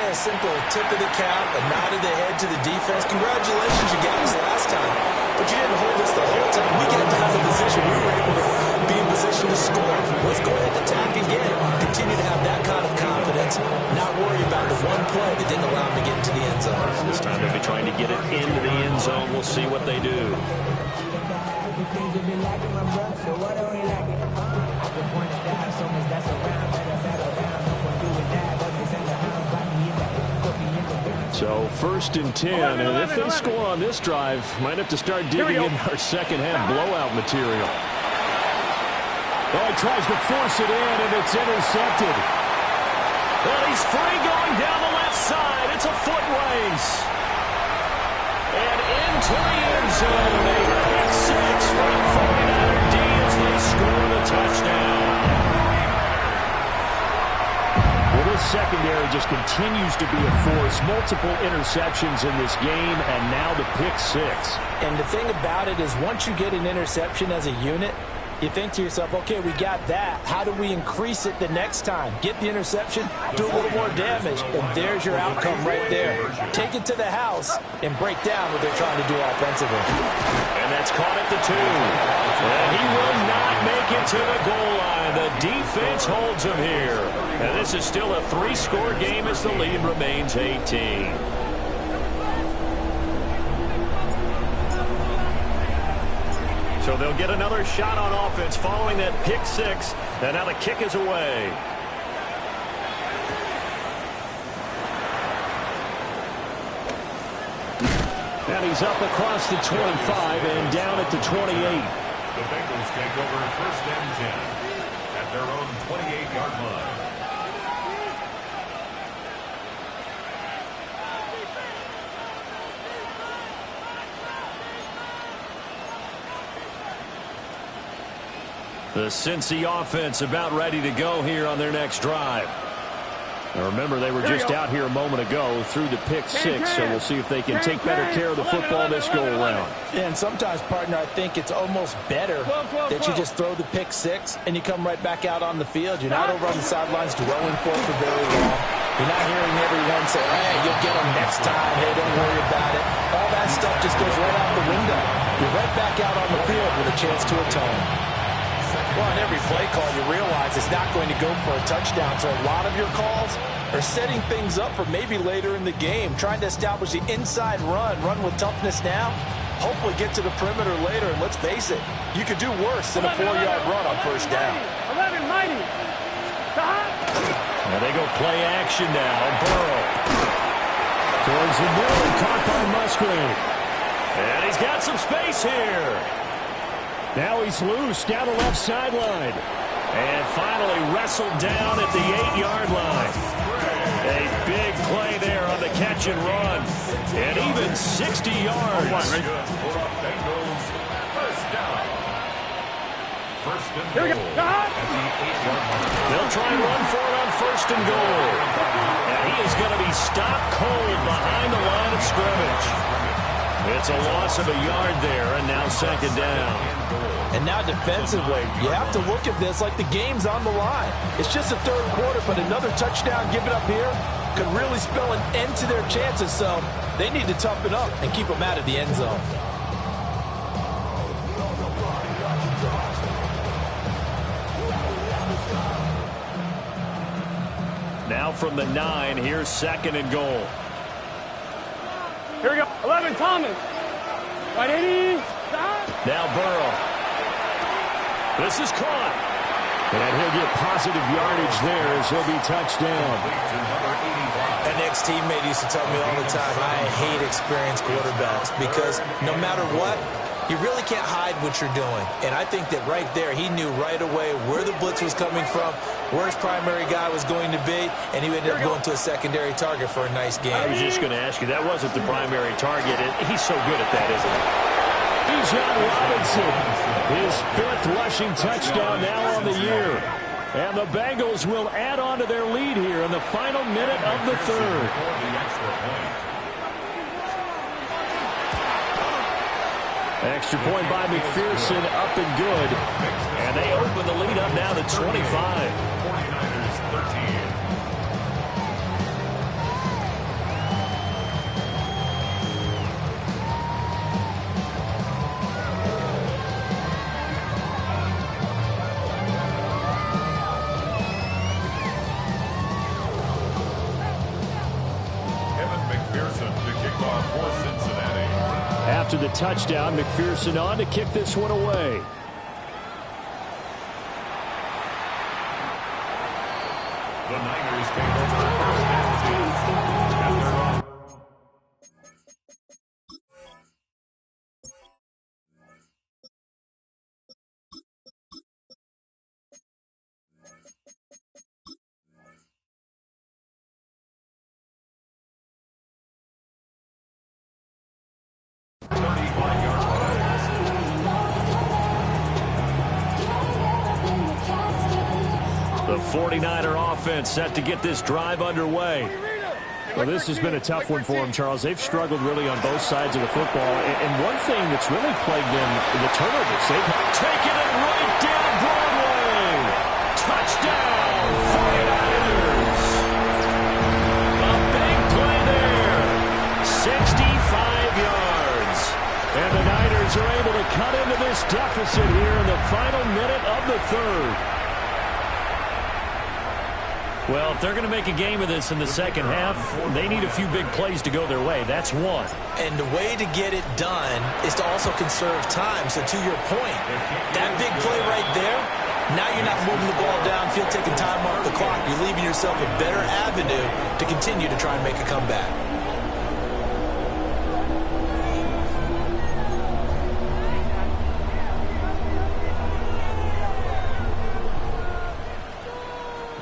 A simple tip of the cap, a nod of the head to the defense. Congratulations, you got us last time. But you didn't hold us the whole time. We got down to the position. We were able to be in position to score. Let's go ahead and attack again. Continue to have that kind of confidence. Not worry about the one play that didn't allow them to get into the end zone. This time they'll be trying to get it into the end zone. We'll see what they do. So 1st and 10, and if they score on this drive, might have to start digging in our second-half blowout material. Oh, he tries to force it in, and it's intercepted. Well, he's free going down the left side. It's a foot race. And into the end zone. A pick 6 for the 49er D as they score the touchdown. Well, this secondary just continues to be a force. Multiple interceptions in this game, and now the pick 6. And the thing about it is once you get an interception as a unit, you think to yourself, okay, we got that. How do we increase it the next time? Get the interception, do a little more damage, and there's your outcome right there. Take it to the house and break down what they're trying to do offensively. And that's caught at the 2. And he will not make it to the goal line. The defense holds him here. And this is still a 3-score game as the lead remains 18. So they'll get another shot on offense following that pick 6. And now the kick is away. And he's up across the 25 and down at the 28. The Bengals take over 1st and 10 at their own 28-yard line. The Cincy offense about ready to go here on their next drive. Now remember, they were just out here a moment ago through the pick six, so we'll see if they can take better care of the football this go-around. Yeah, and sometimes, partner, I think it's almost better that you just throw the pick six and you come right back out on the field. You're not over on the sidelines dwelling for it for very long. You're not hearing everyone say, hey, you'll get them next time. Hey, don't worry about it. All that stuff just goes right out the window. You're right back out on the field with a chance to atone. Well, on every play call, you realize it's not going to go for a touchdown, so a lot of your calls are setting things up for maybe later in the game, trying to establish the inside run with toughness now, hopefully get to the perimeter later, and let's face it, you could do worse than a 4-yard run on first down. 11, mighty. Now they go play action now. Burrow. Towards the middle, caught by Musgrave. And he's got some space here. Now he's loose down the left sideline. And finally wrestled down at the 8-yard line. A big play there on the catch and run. And even 60 yards. Here we go. They'll try and run for it on first and goal. And he is going to be stopped cold behind the line of scrimmage. It's a loss of a yard there, and now second down. And now defensively, you have to look at this like the game's on the line. It's just a third quarter, but another touchdown given up here could really spell an end to their chances, so they need to toughen up and keep them out of the end zone. Now from the 9, here's second and goal. Here we go. 11, Thomas. Right, 80. Now Burrow. This is caught. And he'll get positive yardage there as he'll be touched down. An ex-teammate used to tell me all the time, I hate experienced quarterbacks because no matter what, you really can't hide what you're doing. And I think that right there, he knew right away where the blitz was coming from, where his primary guy was going to be, and he ended up going to a secondary target for a nice game. I was just going to ask you, that wasn't the primary target, and he's so good at that, isn't he? Bijan Robinson, his 5th rushing touchdown now on the year. And the Bengals will add on to their lead here in the final minute of the third. Extra point by McPherson, up and good. And they open the lead up now to 25. 49ers 13. After the touchdown, McPherson on to kick this one away. The Niners take over first and 10 at their own. The 49er offense set to get this drive underway. Well, this has been a tough one for them, Charles. They've struggled really on both sides of the football. And one thing that's really plagued them, the turnovers. They've taken it right down Broadway. Touchdown, 49ers. A big play there. 65 yards. And the Niners are able to cut into this deficit here in the final minute of the third. Well, if they're going to make a game of this in the second half, they need a few big plays to go their way. That's one. And the way to get it done is to also conserve time. So to your point, that big play right there, now you're not moving the ball downfield, taking time off the clock. You're leaving yourself a better avenue to continue to try and make a comeback.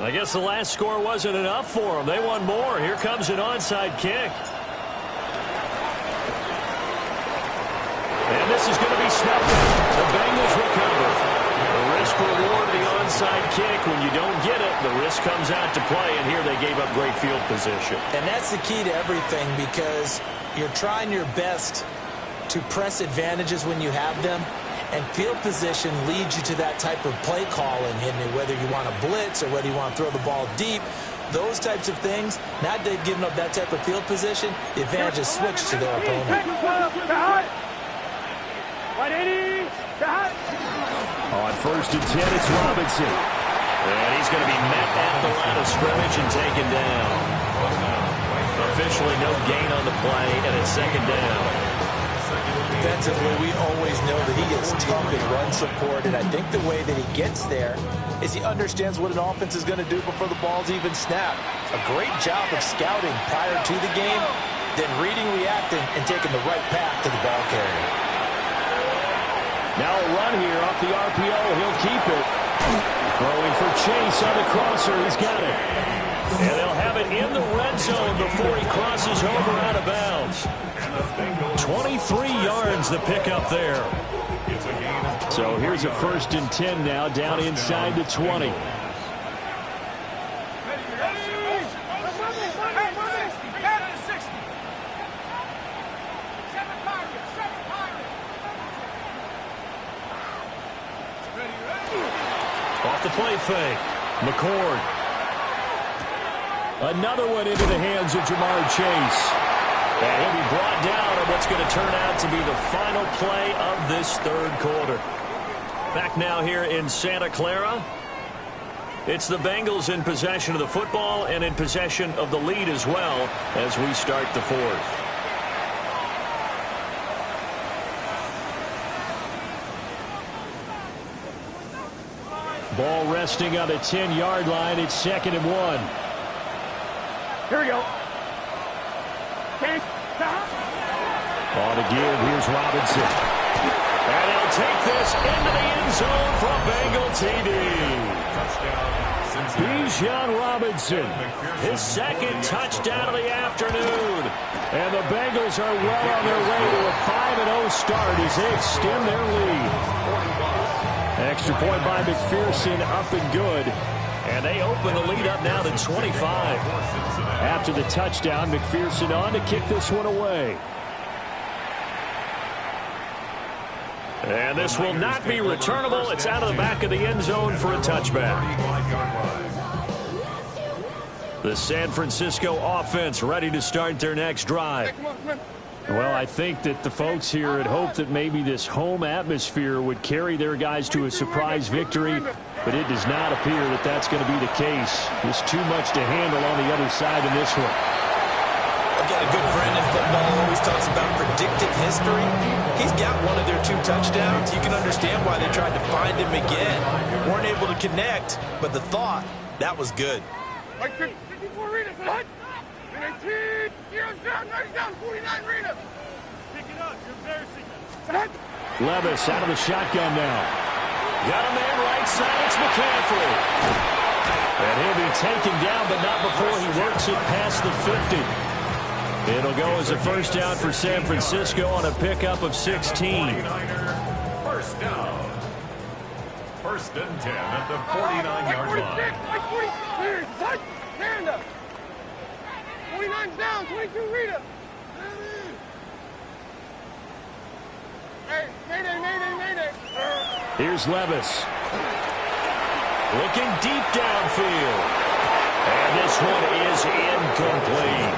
I guess the last score wasn't enough for them. They won more. Here comes an onside kick. And this is going to be snuffed out. The Bengals recover. The risk reward of the onside kick. When you don't get it, the risk comes out to play, and here they gave up great field position. And that's the key to everything, because you're trying your best to press advantages when you have them, and field position leads you to that type of play calling, whether you want to blitz or whether you want to throw the ball deep. Those types of things, now they've given up that type of field position, the advantage is switched to their opponent. On 1st and 10, it's Robinson. And he's going to be met at the line of scrimmage and taken down. Officially no gain on the play, and it's 2nd down. Defensively, we always know that he gets tough in run support, and I think the way that he gets there is he understands what an offense is going to do before the ball's even snapped. A great job of scouting prior to the game, then reading, reacting, and taking the right path to the ball carrier. Now a run here off the RPO. He'll keep it. Throwing for Chase on the crosser. He's got it. And they'll have it in the red zone before he crosses over out of bounds. 23 yards the pickup there. So here's a 1st and 10 now, down inside the 20. Off the play fake. McCord. Another one into the hands of Jamar Chase. And he'll be brought down on what's going to turn out to be the final play of this 3rd quarter. Back now here in Santa Clara. It's the Bengals in possession of the football and in possession of the lead as well as we start the 4th. Ball resting on the 10-yard line. It's 2nd and 1. Here we go. On to give. Here's Robinson. And he'll take this into the end zone from Bengal TD. Bijan Robinson, His 2nd touchdown of the afternoon. and the Bengals are well on their way to a 5-0 start as they extend their lead. Extra point by McPherson, up and good. And they open the lead up now to 25. After the touchdown, McPherson on to kick this one away. And this will not be returnable. It's out of the back of the end zone for a touchback. The San Francisco offense ready to start their next drive. Well, I think that the folks here had hoped that maybe this home atmosphere would carry their guys to a surprise victory, but it does not appear that that's going to be the case. There's too much to handle on the other side in this one. Again, a good friend in football always talks about predictive history. He's got one of their 2 touchdowns. You can understand why they tried to find him again. Weren't able to connect, but the thought, that was good. 54 readers, what? 19, zeros down, 90 down, 49 readers. Pick it up, you're embarrassing them. Levis out of the shotgun now. Got a man right side, it's McCaffrey. And he'll be taken down, but not before he works it past the 50. It'll go as a first down for San Francisco on a pickup of 16. First down. 1st and 10 at the 49-yard line. 49's down, 22 Rita. Hey, mayday. Here's Levis. Looking deep downfield. And this one is incomplete.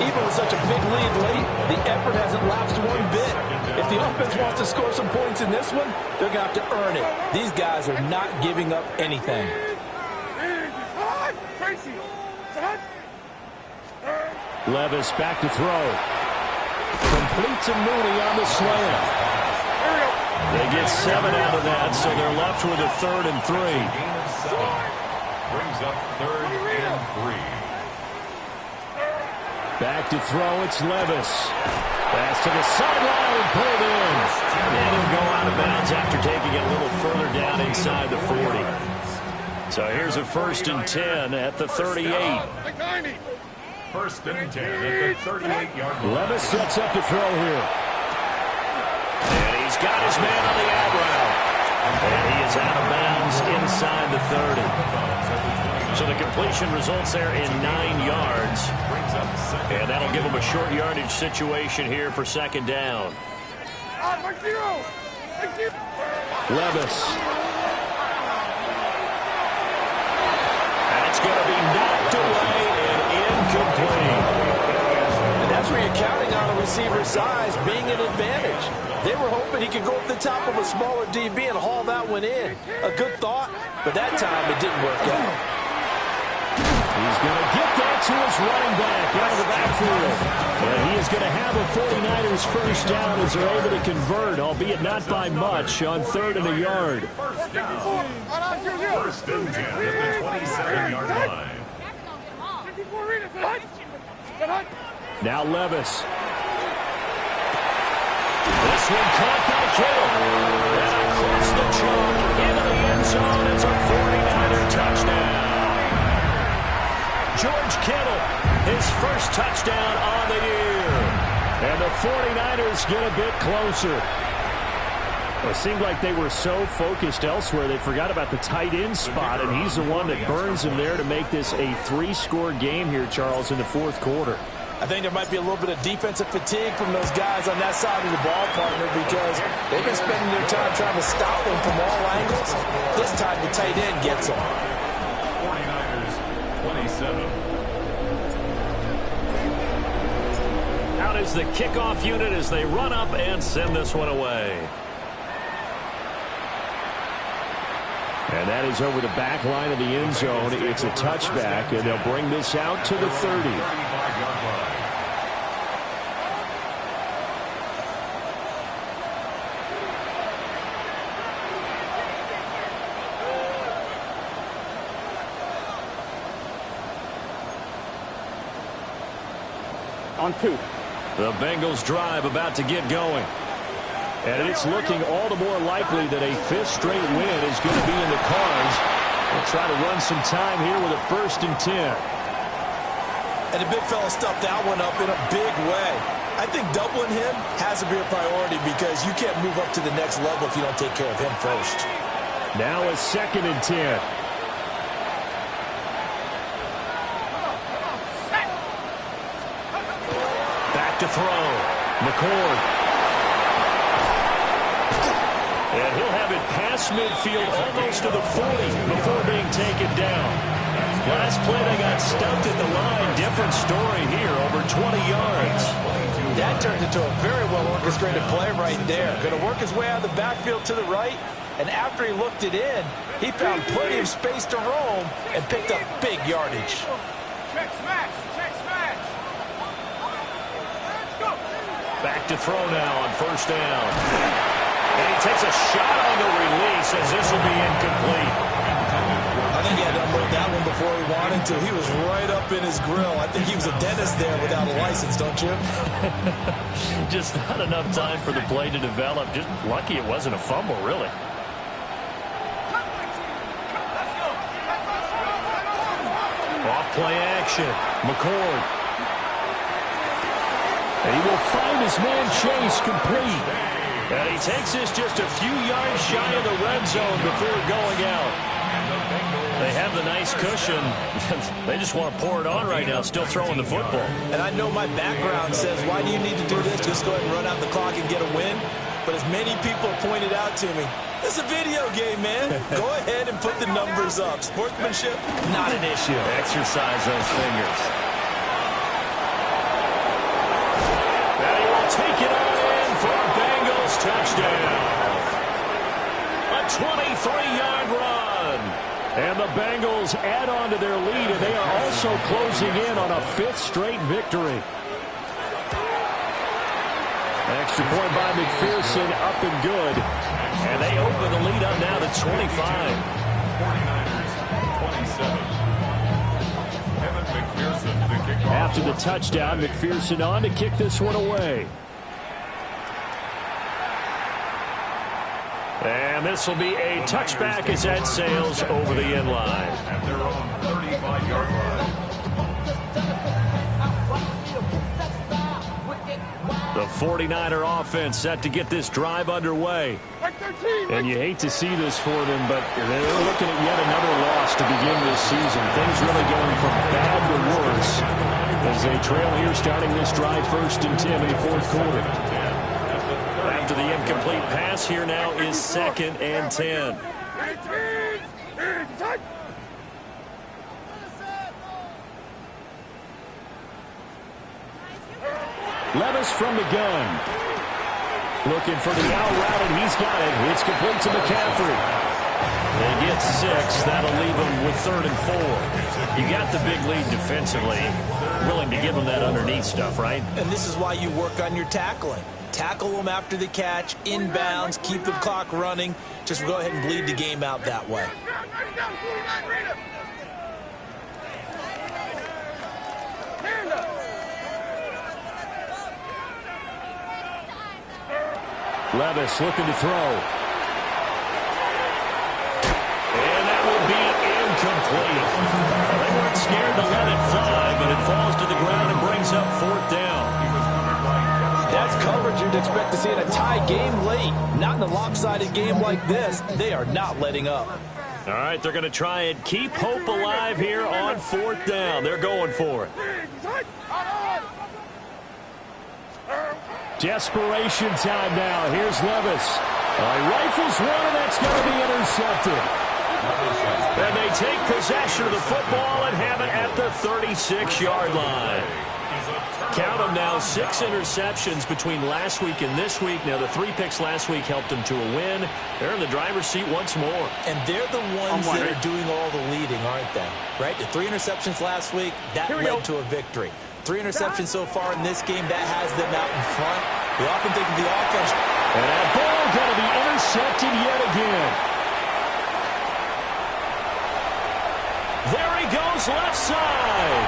Even with such a big lead late, the effort hasn't lapsed one bit. If the offense wants to score some points in this one, they're going to have to earn it. These guys are not giving up anything. Levis back to throw. Complete to Mooney on the slant. They get 7 out of that, so they're left with a 3rd and 3. Brings up 3rd and 3. Back to throw, it's Levis. Pass to the sideline and pulled in. And he'll go out of bounds after taking it a little further down inside the 40. So here's a 1st and 10 at the 38. 1st and 10 at the 38-yard line. Levis sets up to throw here. And he's got his man on the out route. And he is out of bounds inside the 30. So the completion results there in 9 yards. And that'll give him a short yardage situation here for second down. Levis. That's going to be knocked away and incomplete. And that's where you're counting on a receiver's size being an advantage. They were hoping he could go up the top of a smaller DB and haul that one in. A good thought, but that time it didn't work out. He's going to get that to his running back out of the backfield. And he is going to have a 49ers first down as they're able to convert, albeit not by much, on 3rd and a yard. First and 10 at the 27-yard line. Now Levis. This one caught by Kittle. And across the chalk into the end zone. It's a 49er touchdown. George Kittle, his first touchdown on the year. And the 49ers get a bit closer. Well, it seemed like they were so focused elsewhere they forgot about the tight end spot, and he's the one that burns them there to make this a 3-score game here, Charles, in the 4th quarter. I think there might be a little bit of defensive fatigue from those guys on that side of the ball, partner, because they've been spending their time trying to stop them from all angles. This time the tight end gets them. 49ers 27. Out is the kickoff unit as they run up and send this one away. And that is over the back line of the end zone. It's a touchback, and they'll bring this out to the 30. On 2. The Bengals drive about to get going. And it's looking all the more likely that a 5th straight win is going to be in the cards. They'll try to run some time here with a 1st and 10. And the big fella stuffed that one up in a big way. I think doubling him has to be a priority because you can't move up to the next level if you don't take care of him first. Now a 2nd and 10. Back to throw. McCord. And he'll have it past midfield almost to the 40 before being taken down. Last play they got stuffed at the line. Different story here, over 20 yards. That turned into a very well-orchestrated play right there. Going to work his way out of the backfield to the right, and after he looked it in, he found plenty of space to roam and picked up big yardage. Check smash! Check smash! Back to throw now on 1st down. And he takes a shot on the release as this will be incomplete. I think he had to unload that one before he wanted to. He was right up in his grill. I think he was a dentist there without a license, don't you? Just not enough time for the play to develop. Just lucky it wasn't a fumble, really. Off play action. McCord. And he will find his man Chase complete. And he takes this just a few yards shy of the red zone before going out. They have the nice cushion. They just want to pour it on right now, still throwing the football. And I know my background says, why do you need to do this? Just go ahead and run out the clock and get a win. But as many people pointed out to me, it's a video game, man. Go ahead and put the numbers up. Sportsmanship, not an issue. Exercise those fingers. And he will take it all in for a Bengals touchdown. A 23-yard run. And the Bengals add on to their lead, and they are also closing in on a 5th straight victory. Extra point by McPherson, up and good. And they open the lead up now to 25. 49ers 27. Kevin McPherson, the kickoff. After the touchdown, McPherson on to kick this one away. And this will be a touchback as that sails over the end line. At their own 35-yard line. The 49er offense set to get this drive underway. And you hate to see this for them, but they're looking at yet another loss to begin this season. Things really going from bad to worse as they trail here starting this drive 1st and 10 in the 4th quarter. After the incomplete pass, here now is 2nd and 10. Levis from the gun. Looking for the out route, and he's got it. It's complete to McCaffrey. They get 6. That'll leave them with 3rd and 4. You got the big lead defensively. Willing to give them that underneath stuff, right? And this is why you work on your tackling. Tackle them after the catch, inbounds, keep the clock running. Just go ahead and bleed the game out that way. Levis looking to throw. And that will be incomplete. They weren't scared to let it fly, but it falls to the ground and brings up 4th down. That's coverage you'd expect to see in a tie game late. Not in a lopsided game like this. They are not letting up. All right, they're going to try and keep hope alive here on 4th down. They're going for it. Desperation time now. Here's Levis. He rifles one, and that's going to be intercepted. And they take possession of the football and have it at the 36-yard line. Count them now, 6 interceptions between last week and this week. Now, the 3 picks last week helped them to a win. They're in the driver's seat once more. And they're the ones that are doing all the leading, aren't they? Right? The 3 interceptions last week, that led to a victory. 3 interceptions so far in this game, that has them out in front. We often think of the offense. And that ball going to be intercepted yet again. There he goes, left side.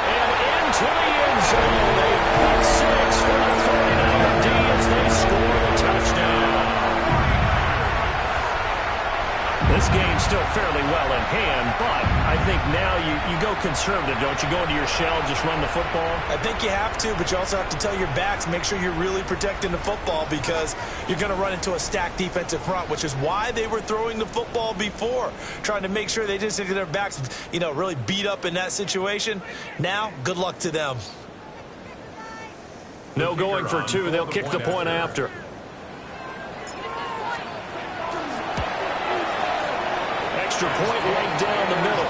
And into the end zone. A pick 6 for the 49er D as they score a touchdown. This game's still fairly well in hand, but I think now you go conservative, don't you? Go into your shell, just run the football? I think you have to, but you also have to tell your backs, make sure you're really protecting the football because you're going to run into a stacked defensive front, which is why they were throwing the football before, trying to make sure they just get their backs, really beat up in that situation. Now, good luck to them. No going for 2. They'll kick the point after. Extra point right down the middle.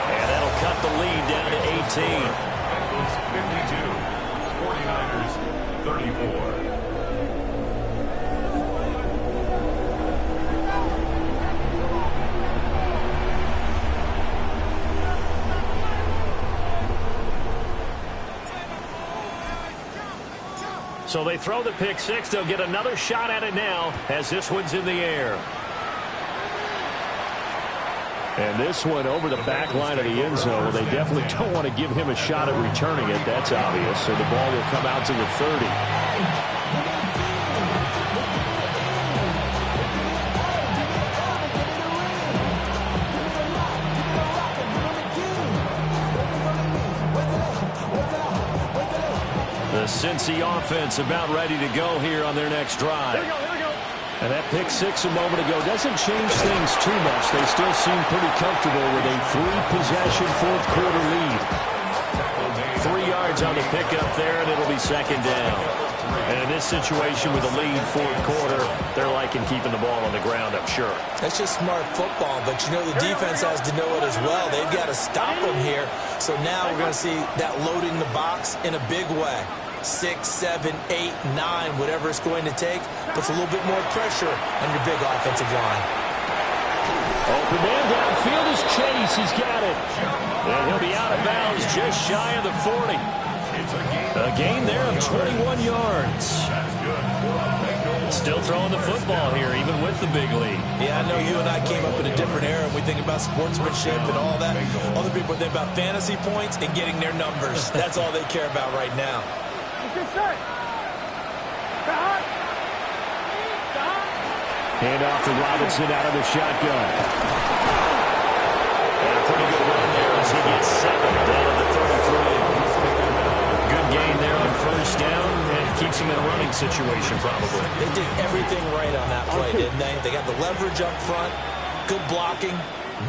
And that'll cut the lead down to 18. Bengals 52, 49ers 34. So they throw the pick 6. They'll get another shot at it now as this one's in the air. And this one over the back line of the end zone. They definitely don't want to give him a shot at returning it. That's obvious. So the ball will come out to the 30. The Cincy offense about ready to go here on their next drive. And that pick 6 a moment ago doesn't change things too much. They still seem pretty comfortable with a 3-possession 4th quarter lead. 3 yards on the pickup there, and it'll be 2nd down. And in this situation with a lead 4th quarter, they're liking keeping the ball on the ground, I'm sure. That's just smart football, but the defense has to know it as well. They've got to stop them here. So now we're going to see that loading the box in a big way. 6, 7, 8, 9, whatever it's going to take, puts a little bit more pressure on your big offensive line. Open man downfield is Chase. He's got it. And he'll be out of bounds just shy of the 40. A gain there of 21 yards. Still throwing the football here, even with the big lead. Yeah, I know you and I came up in a different era, and we think about sportsmanship and all that. Other people think about fantasy points and getting their numbers. That's all they care about right now. Hand off to Robinson out of the shotgun. And a pretty good run there as he gets 7 down at the 33. Good gain there on first down and keeps him in a running situation probably. They did everything right on that play, didn't they? They got the leverage up front, good blocking,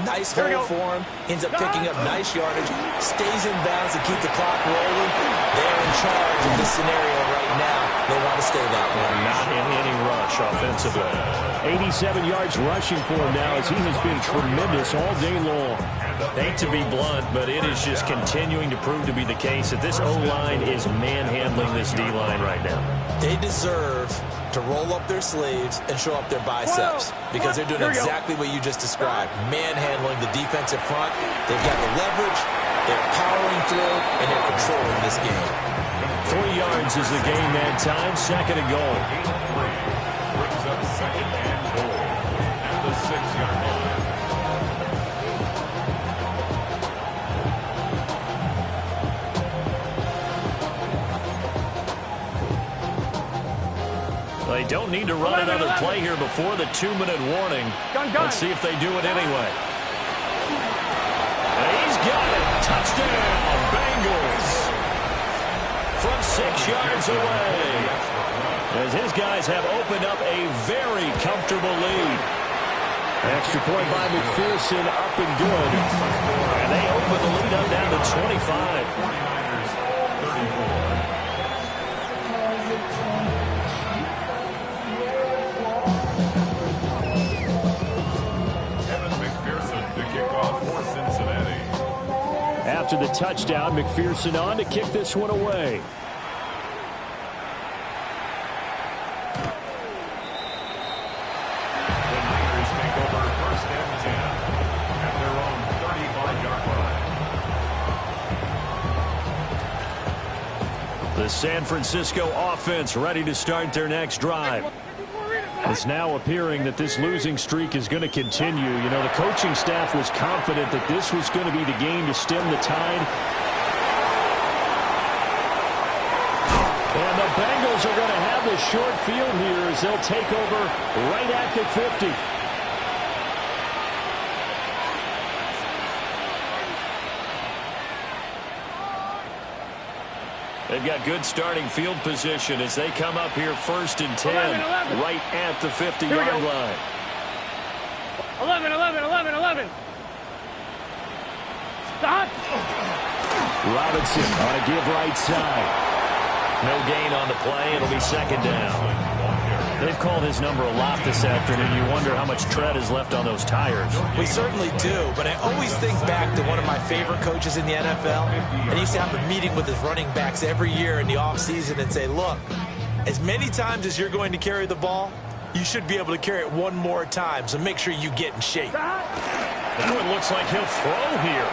nice hole for him, ends up picking up nice yardage, stays in bounds to keep the clock rolling. They're in charge of this scenario right now. They want to stay that way. Not in any rush offensively. 87 yards rushing for him now as he has been tremendous all day long. Hate to be blunt, but it is just continuing to prove to be the case that this O-line is manhandling this D-line right now. They deserve to roll up their sleeves and show up their biceps because they're doing exactly what you just described, manhandling the defensive front. They've got the leverage, they're powering through, and they're controlling this game. 3 yards is the game that time, second and goal. Brings up second and goal at the 6-yard line. They don't need to run another play here before the 2-minute warning. Let's see if they do it anyway. And he's got it. Touchdown, Bengals. From 6 yards away. As his guys have opened up a very comfortable lead. Extra point by McPherson, up and good. And they open the lead up down to 25. 49ers 34. After the touchdown, McPherson on to kick this one away. The Niners take over first and 10 at their own 35-yard line. The San Francisco offense ready to start their next drive. It's now appearing that this losing streak is going to continue. You know, the coaching staff was confident that this was going to be the game to stem the tide. And the Bengals are going to have the short field here as they'll take over right at the 50. They've got good starting field position as they come up here first and 10 right at the 50-yard line. 11. Stop. Robinson on a give right side. No gain on the play. It'll be second down. They've called his number a lot this afternoon. You wonder how much tread is left on those tires. We certainly do, but I always think back to one of my favorite coaches in the NFL. And he used to have a meeting with his running backs every year in the offseason and say, look, as many times as you're going to carry the ball, you should be able to carry it one more time, so make sure you get in shape. Now it looks like he'll throw here.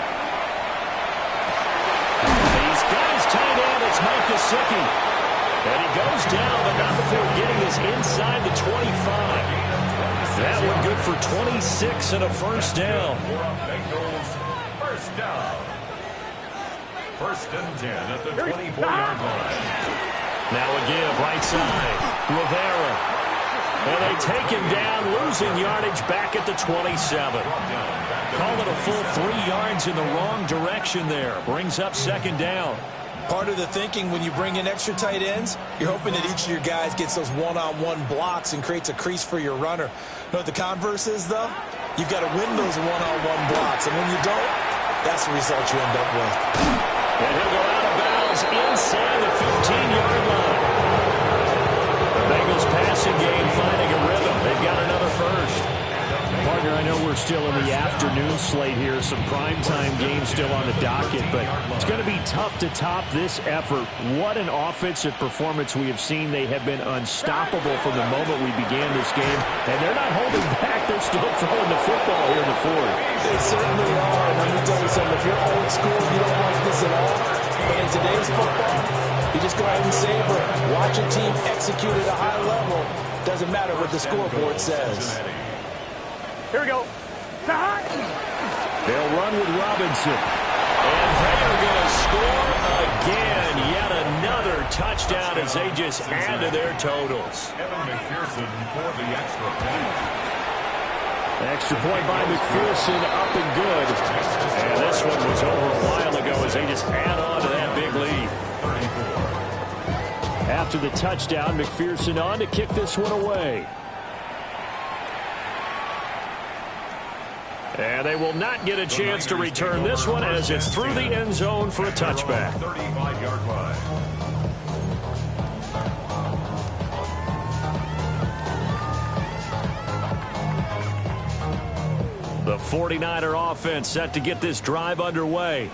He's got his tight end. It's Mike Gesicki. And he goes down, but not before getting us inside the 25. That one good for 26 and a first down. First down. First and 10 at the 24-yard line. Now a give, right side. Rivera. And they take him down, losing yardage back at the 27. Call it a full 3 yards in the wrong direction there. Brings up second down. Part of the thinking when you bring in extra tight ends, you're hoping that each of your guys gets those one-on-one blocks and creates a crease for your runner. You know what the converse is, though? You've got to win those one-on-one blocks, and when you don't, that's the result you end up with. And he'll go out of bounds inside the 15-yard line. The Bengals passing game finding a rhythm. They've got another first. Partner, I know we're still in the afternoon slate here. Some primetime games still on the docket, but it's going to be tough to top this effort. What an offensive performance we have seen. They have been unstoppable from the moment we began this game, and they're not holding back. They're still throwing the football here in the fourth. They certainly are, and let me tell you something. If you're old school, you don't like this at all. But in today's football, you just go ahead and savor it. Watch a team execute at a high level. Doesn't matter what the scoreboard says. Here we go. They'll run with Robinson. And they are going to score again. Yet another touchdown as they just add to their totals. Evan McPherson for the extra point. Extra point by McPherson, up and good. And this one was over a while ago as they just add on to that big lead. 34. After the touchdown, McPherson on to kick this one away. And they will not get a chance to return this one as it's through the end zone for a touchback. 35-yard line. The 49er offense set to get this drive underway.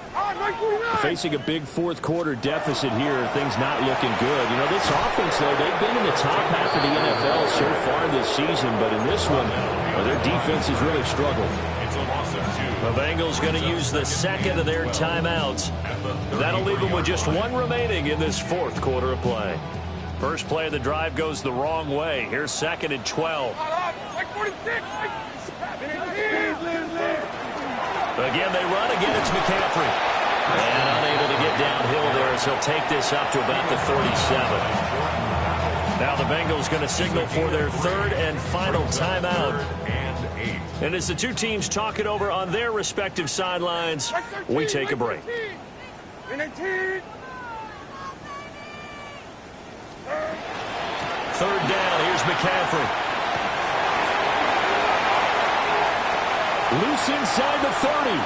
Facing a big fourth quarter deficit here, things not looking good. You know, this offense, though, they've been in the top half of the NFL so far this season, but in this one, well, their defense has really struggled. It's a loss of 2. The Bengals going to use the second of their timeouts. That'll leave them with just one remaining in this fourth quarter of play. First play of the drive goes the wrong way. Here's 2nd and 12. Again, they run. Again, it's McCaffrey. And unable to get downhill there as he'll take this up to about the 37. Now the Bengals going to signal for their third and final timeout. And as the two teams talk it over on their respective sidelines, we take a break. Third down. Here's McCaffrey. Loose inside the 30.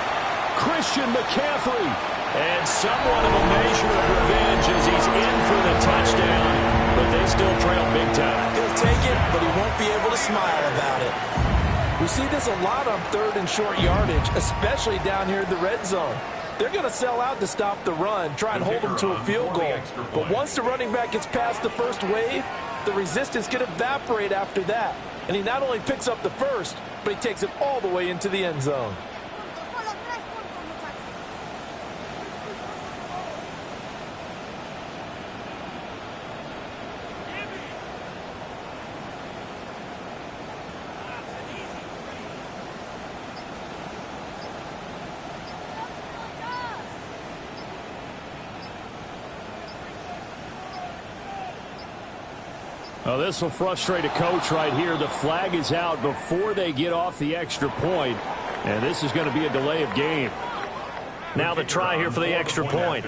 Christian McCaffrey. And somewhat of a measure of revenge as he's in for the touchdown. But they still trail big time. He'll take it, but he won't be able to smile about it. We see this a lot on third and short yardage, especially down here in the red zone. They're going to sell out to stop the run, try and hold them to a field goal. But once the running back gets past the first wave, the resistance can evaporate after that. And he not only picks up the first, but he takes it all the way into the end zone. Well, this will frustrate a coach right here. The flag is out before they get off the extra point, and this is going to be a delay of game. Now the try here for the extra point.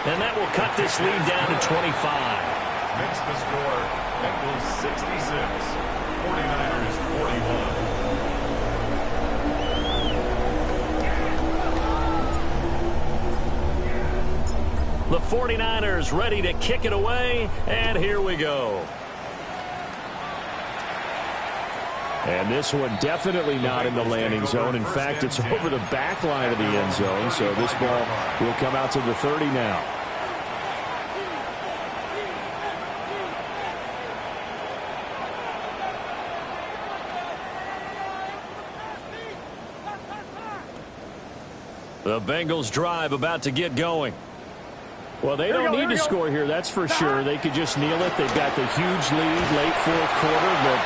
And that will cut this lead down to 25. Makes the score Bengals 66, 49ers 41. The 49ers ready to kick it away, and here we go. And this one definitely not in the landing zone. In fact, it's over the back line of the end zone, so this ball will come out to the 30 now. The Bengals drive about to get going. Well, they don't need to score here, that's for sure. They could just kneel it. They've got the huge lead late fourth quarter, but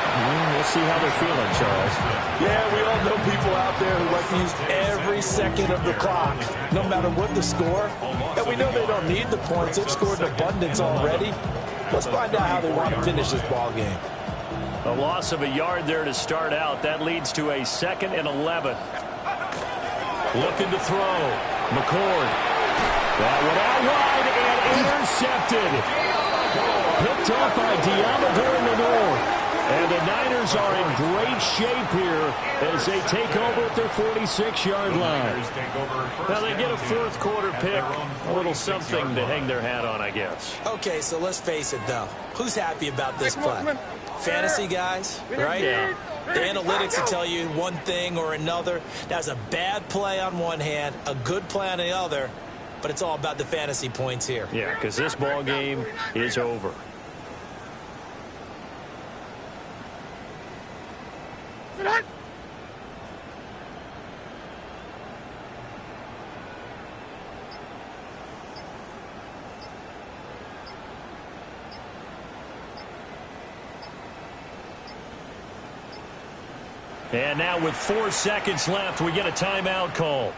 we'll see how they're feeling, Charles. Yeah, we all know people out there who like to use every second of the clock, no matter what the score. And we know they don't need the points. They've scored in abundance already. Let's find out how they want to finish this ball game. A loss of a yard there to start out. That leads to a 2nd and 11. Looking to throw. McCord. That one out wide and intercepted. Picked up by Diamador Lenore. And the Niners are in great shape here as they take over at their 46-yard line. Now they get a fourth quarter pick. A little something to hang their hat on, I guess. Okay, so let's face it, though. Who's happy about this play? Fantasy guys, right? Yeah. The analytics will tell you one thing or another. That's a bad play on one hand, a good play on the other, but it's all about the fantasy points here. Yeah, because this ball game is over. And now with 4 seconds left, we get a timeout call.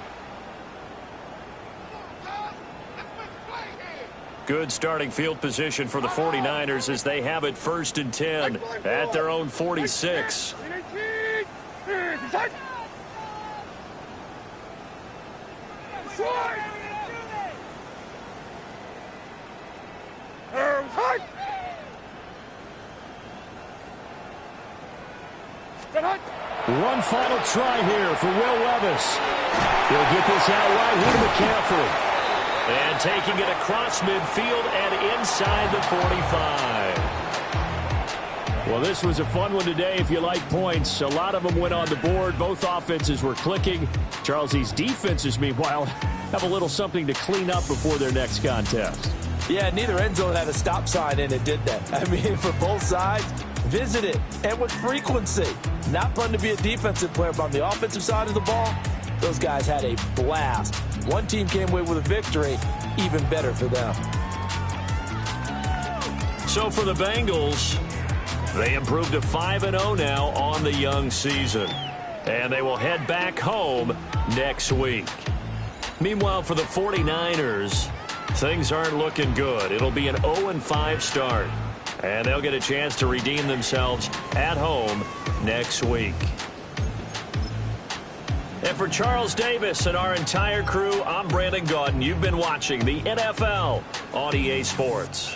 Good starting field position for the 49ers as they have it 1st and 10 at their own 46. One final try here for Will Levis. He'll get this out right here to McCaffrey. And taking it across midfield and inside the 45. Well, this was a fun one today if you like points. A lot of them went on the board. Both offenses were clicking. Charles, these defenses, meanwhile, have a little something to clean up before their next contest. Yeah, neither end zone had a stop sign in it, did they? I mean, for both sides, visit it, and with frequency. Not fun to be a defensive player, but on the offensive side of the ball, those guys had a blast. One team came away with a victory, even better for them. So for the Bengals, they improved to 5-0 now on the young season. And they will head back home next week. Meanwhile, for the 49ers, things aren't looking good. It'll be an 0-5 start. And they'll get a chance to redeem themselves at home next week. And for Charles Davis and our entire crew, I'm Brandon Gaudin. You've been watching the NFL on EA Sports.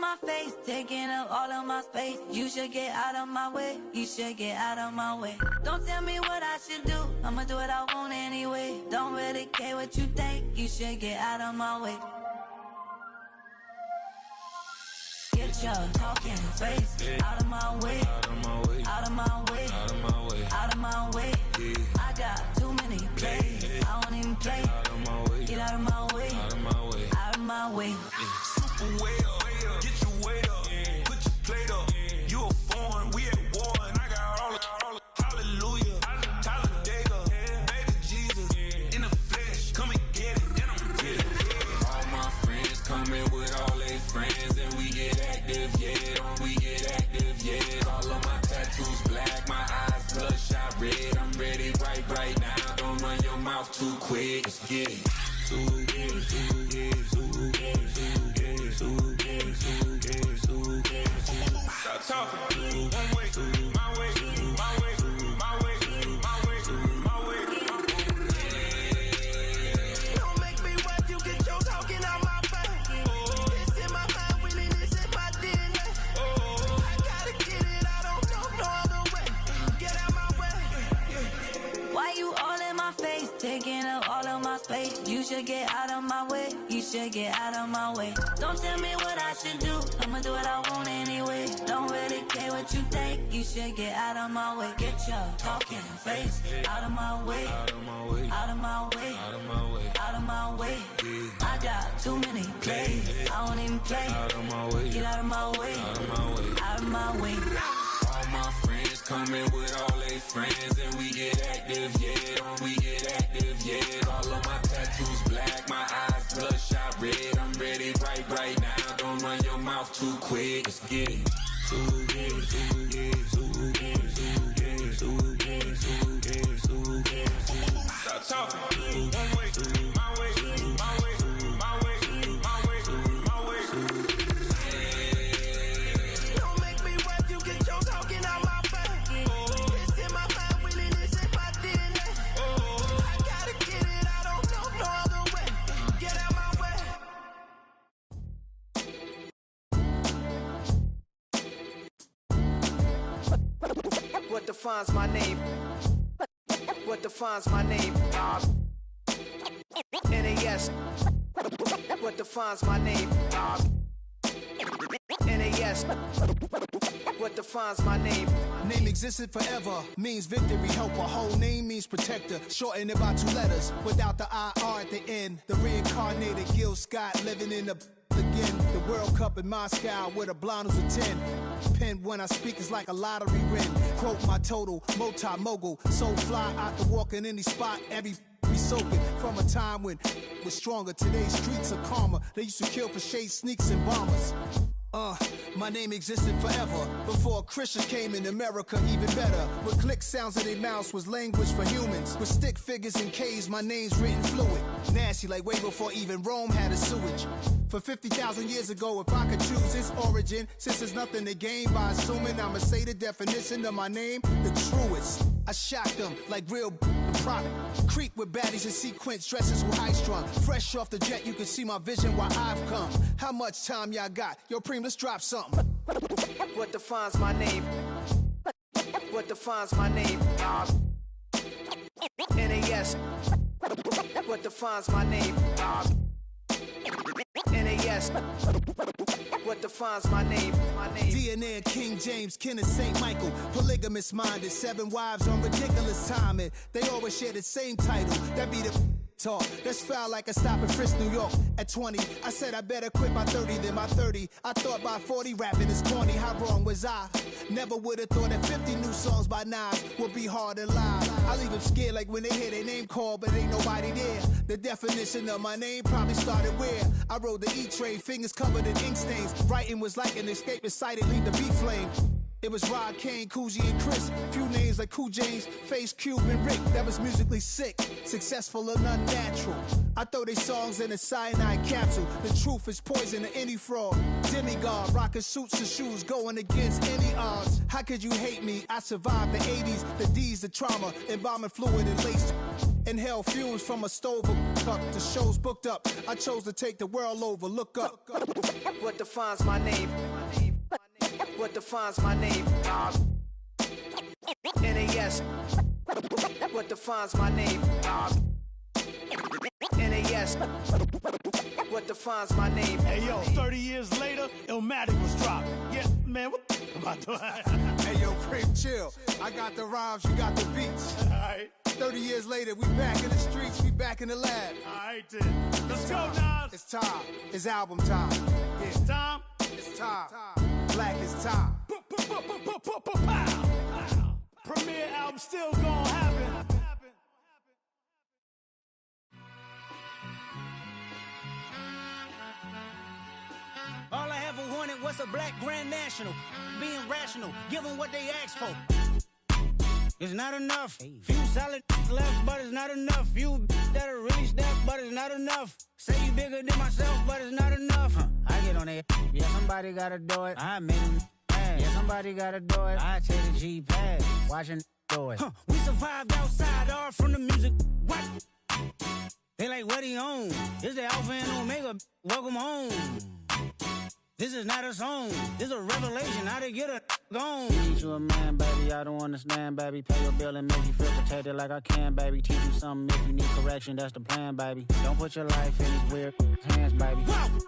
in my face, taking up all of my space. You should get out of my way, you should get out of my way. Don't tell me what I should do, I'ma do what I want anyway. Don't really care what you think, you should get out of my way. Get your talking face out of my way, out of my way, out of my way, out of my way, out of my way. I got too many plays, I don't even play. Get out of my way, out of my way, out of my way. Super way up, get your weight up, put your plate up. You a foreign, we at war, and I got all the hallelujah, Talladega, baby Jesus, in the flesh, come and get it, and I'm get it. All my friends coming with all their friends, and we get active, yeah, don't we get active, yeah. All of my tattoos black, my eyes bloodshot red, I'm ready right now, don't run your mouth too quick, let's get it. Stop talking. One way, my way, my way, my way, my way, my way. Don't make me watch you get your talking out my face. It's in my mind, winning this in my DNA. I gotta get it, I don't know no other way. Get out my way. Why you all in my face, taking up all of my space? You should get out of my way, you should get out of my way. Don't tell me what I should do, I'ma do what I want anyway. Don't really care what you think, you should get out of my way. Get your talking face out of my way, out of my way, out of my way, out of my way, out of my way. I got too many plays, I don't even play. Out of my way, get out of my way, out of my way, out of my way. All my friends coming with all their friends, and we get active, yeah, don't we get active, yeah. All of my tattoos black, my eyes bloodshot red, I'm ready right now, don't run your mouth too quick, let's get it. Stop talking. One way, my way, my way, my way, my way, my way. Don't make me watch you get your talking out my face. It's in my mind, winning this in my DNA. I gotta get it, I don't know no other way. Get out my way. What defines my name? What defines my name? NAS. What defines my name? NAS. What defines my name? Name existed forever, means victory, helper. Whole name means protector, shortened it by 2 letters, without the IR at the end. The reincarnated Gil Scott living in the again. The World Cup in Moscow with a blonde who's a 10. Pen when I speak is like a lottery win. Quote my total, multi-mogul. So fly out to walk in any spot, every be soaking from a time when was stronger. Today's streets are calmer. They used to kill for shade sneaks and bombers. My name existed forever before Christians came in America, even better. With click sounds in their mouths was language for humans. With stick figures and K's, my name's written fluid. Nasty like way before even Rome had a sewage. For 50,000 years ago, if I could choose its origin, since there's nothing to gain by assuming, I'ma say the definition of my name, the truest. I shocked them like real prop. Creep with baddies in sequence, dresses with high strung. Fresh off the jet, you can see my vision where I've come. How much time y'all got? Yo, Preem, let's drop something. What defines my name? What defines my name? NAS. What defines my name? NAS. What defines my name? DNA of King James, kin of St. Michael. Polygamous minded, 7 wives on ridiculous timing. They always share the same title. That be the talk. That's foul like a stop in Frisk, New York. At 20, I said I better quit by 30 than by 30. I thought by 40 rapping is corny. How wrong was I? Never would have thought that 50 new songs by Nas would be hard to live. I leave them scared like when they hear their name called, but ain't nobody there. The definition of my name probably started where I rode the E-train, fingers covered in ink stains. Writing was like an escape inside it, leave the beat flame. It was Rod, Kane, Coogee, and Chris. Few names like Cool James, Face, Cube, and Rick. That was musically sick, successful and unnatural. I throw they songs in a cyanide capsule. The truth is poison to any fraud. Demigod, rocking suits and shoes, going against any odds. How could you hate me? I survived the 80s, the D's, the trauma, embalming fluid and lace. Inhale fumes from a stove up. The show's booked up. I chose to take the world over. Look up. What defines my name? What defines my name? NAS. What defines my name? NAS. What defines my name? Hey yo, 30 years later, Illmatic was dropped. Yeah, man, what am I doing? Hey yo, Prim, chill. I got the rhymes, you got the beats. Alright. 30 years later, we back in the streets, we back in the lab. Alright then. Let's go, Nas. It's time. It's album time. Yeah. It's time. It's time. Black is time. Premiere album still gonna happen. All I ever wanted was a black Grand National. Being rational, give them what they asked for. It's not enough. Few solid left, but it's not enough. Few that'll really step, but it's not enough. Say you bigger than myself, but it's not enough. I get on it. Yeah, somebody gotta do it. I made them mad. Yeah, somebody gotta do it. I take the G-pad. Watching do it. We survived outside, all from the music. What? They like, what he on? It's the Alpha and Omega. Welcome home. This is not a song. This is a revelation. How to get a gone. Teach you a man, baby. I don't understand, baby. Pay your bill and make you feel protected like I can, baby. Teach you something if you need correction. That's the plan, baby. Don't put your life in these weird hands, baby. Whoa!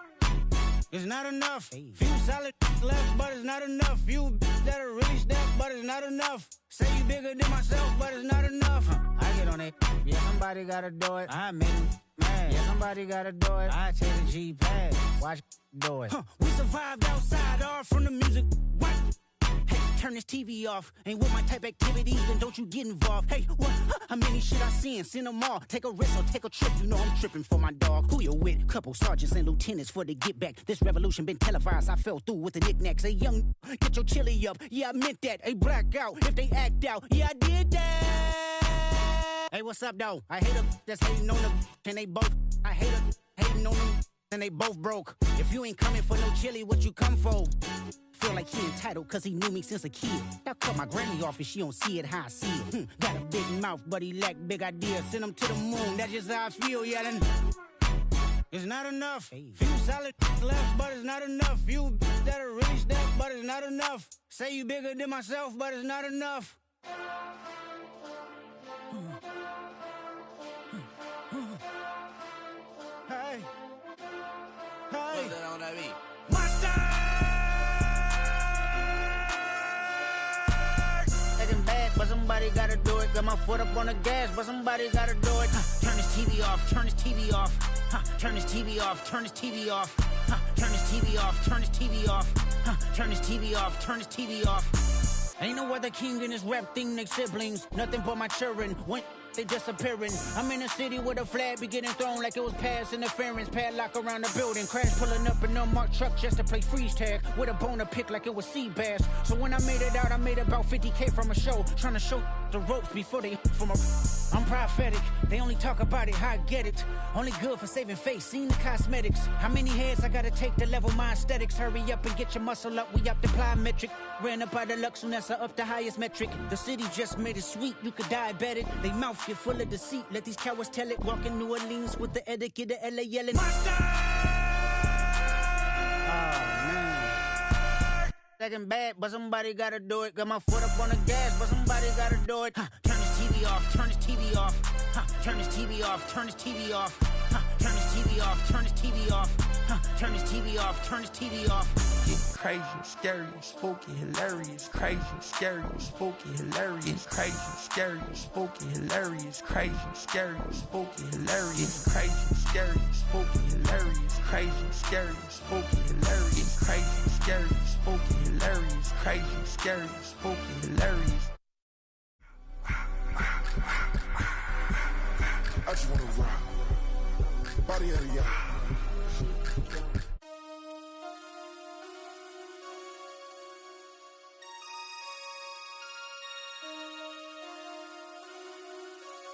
It's not enough. Few solid left, but it's not enough. Few that'll really step, but it's not enough. Say you bigger than myself, but it's not enough. I get on it. Yeah, somebody gotta do it. I made them mad. Yeah, somebody gotta do it. I take the G-pad. Watch do it. We survived outside, all from the music. What? Hey, turn this TV off. Ain't with my type activities, then don't you get involved. Hey, what? How many shit I seen? Send them all. Take a risk or take a trip. You know I'm tripping for my dog. Who you with? Couple sergeants and lieutenants for the get back. This revolution been televised. I fell through with the knickknacks. Hey, young, get your chili up. Yeah, I meant that. Hey, black out if they act out. Yeah, I did that. Hey, what's up, though? I hate them that's hating on them, and they both. I hate them hating on them, and they both broke. If you ain't coming for no chili, what you come for? Feel like he entitled cause he knew me since a kid. I cut my granny off and she don't see it how I see it. Got a big mouth but he lack big ideas. Send him to the moon, that's just how I feel, yelling. It's not enough. Few solid left, but it's not enough. Few that'll really step, but it's not enough. Say you bigger than myself, but it's not enough. Hey. Hey. What's that on that beat? But somebody gotta do it. Got my foot up on the gas, but somebody gotta do it. Turn this TV off, turn this TV off. Turn this TV off, turn this TV off. Turn this TV off, turn this TV off. Turn this TV off, turn this TV off. Ain't no other king in this rap thing, they siblings. Nothing but my children. When they disappearing. I'm in a city where the flag be getting thrown like it was past interference. Padlock around the building. Crash pulling up an unmarked truck just to play freeze tag. With a bone to pick like it was sea bass. So when I made it out, I made about 50K from a show. Trying to show the ropes before they from a... I'm prophetic. They only talk about it, how I get it. Only good for saving face, seen the cosmetics. How many heads I gotta take to level my aesthetics? Hurry up and get your muscle up, we up the plyometric. Ran up out of luck, soon as I up the highest metric. The city just made it sweet, you could diabetic. They mouth get full of deceit, let these cowards tell it. Walk in New Orleans with the etiquette of LA yelling. Second bad, but somebody gotta do it. Got my foot up on the gas, but somebody gotta do it. Turn this TV off, turn this TV off. Turn this TV off, turn this TV off. Turn this TV off, turn this TV off. Turn this TV off, turn this TV off. It's crazy, scary, spooky, hilarious. Crazy, scary, spooky, hilarious. Crazy, scary, spooky, hilarious. Crazy, scary, spooky, hilarious. Crazy, scary, spooky, hilarious. Crazy, scary, spooky, hilarious. Crazy, scary, spooky, hilarious. Crazy, scary, spooky, hilarious. I just wanna rock. Body out of y'all.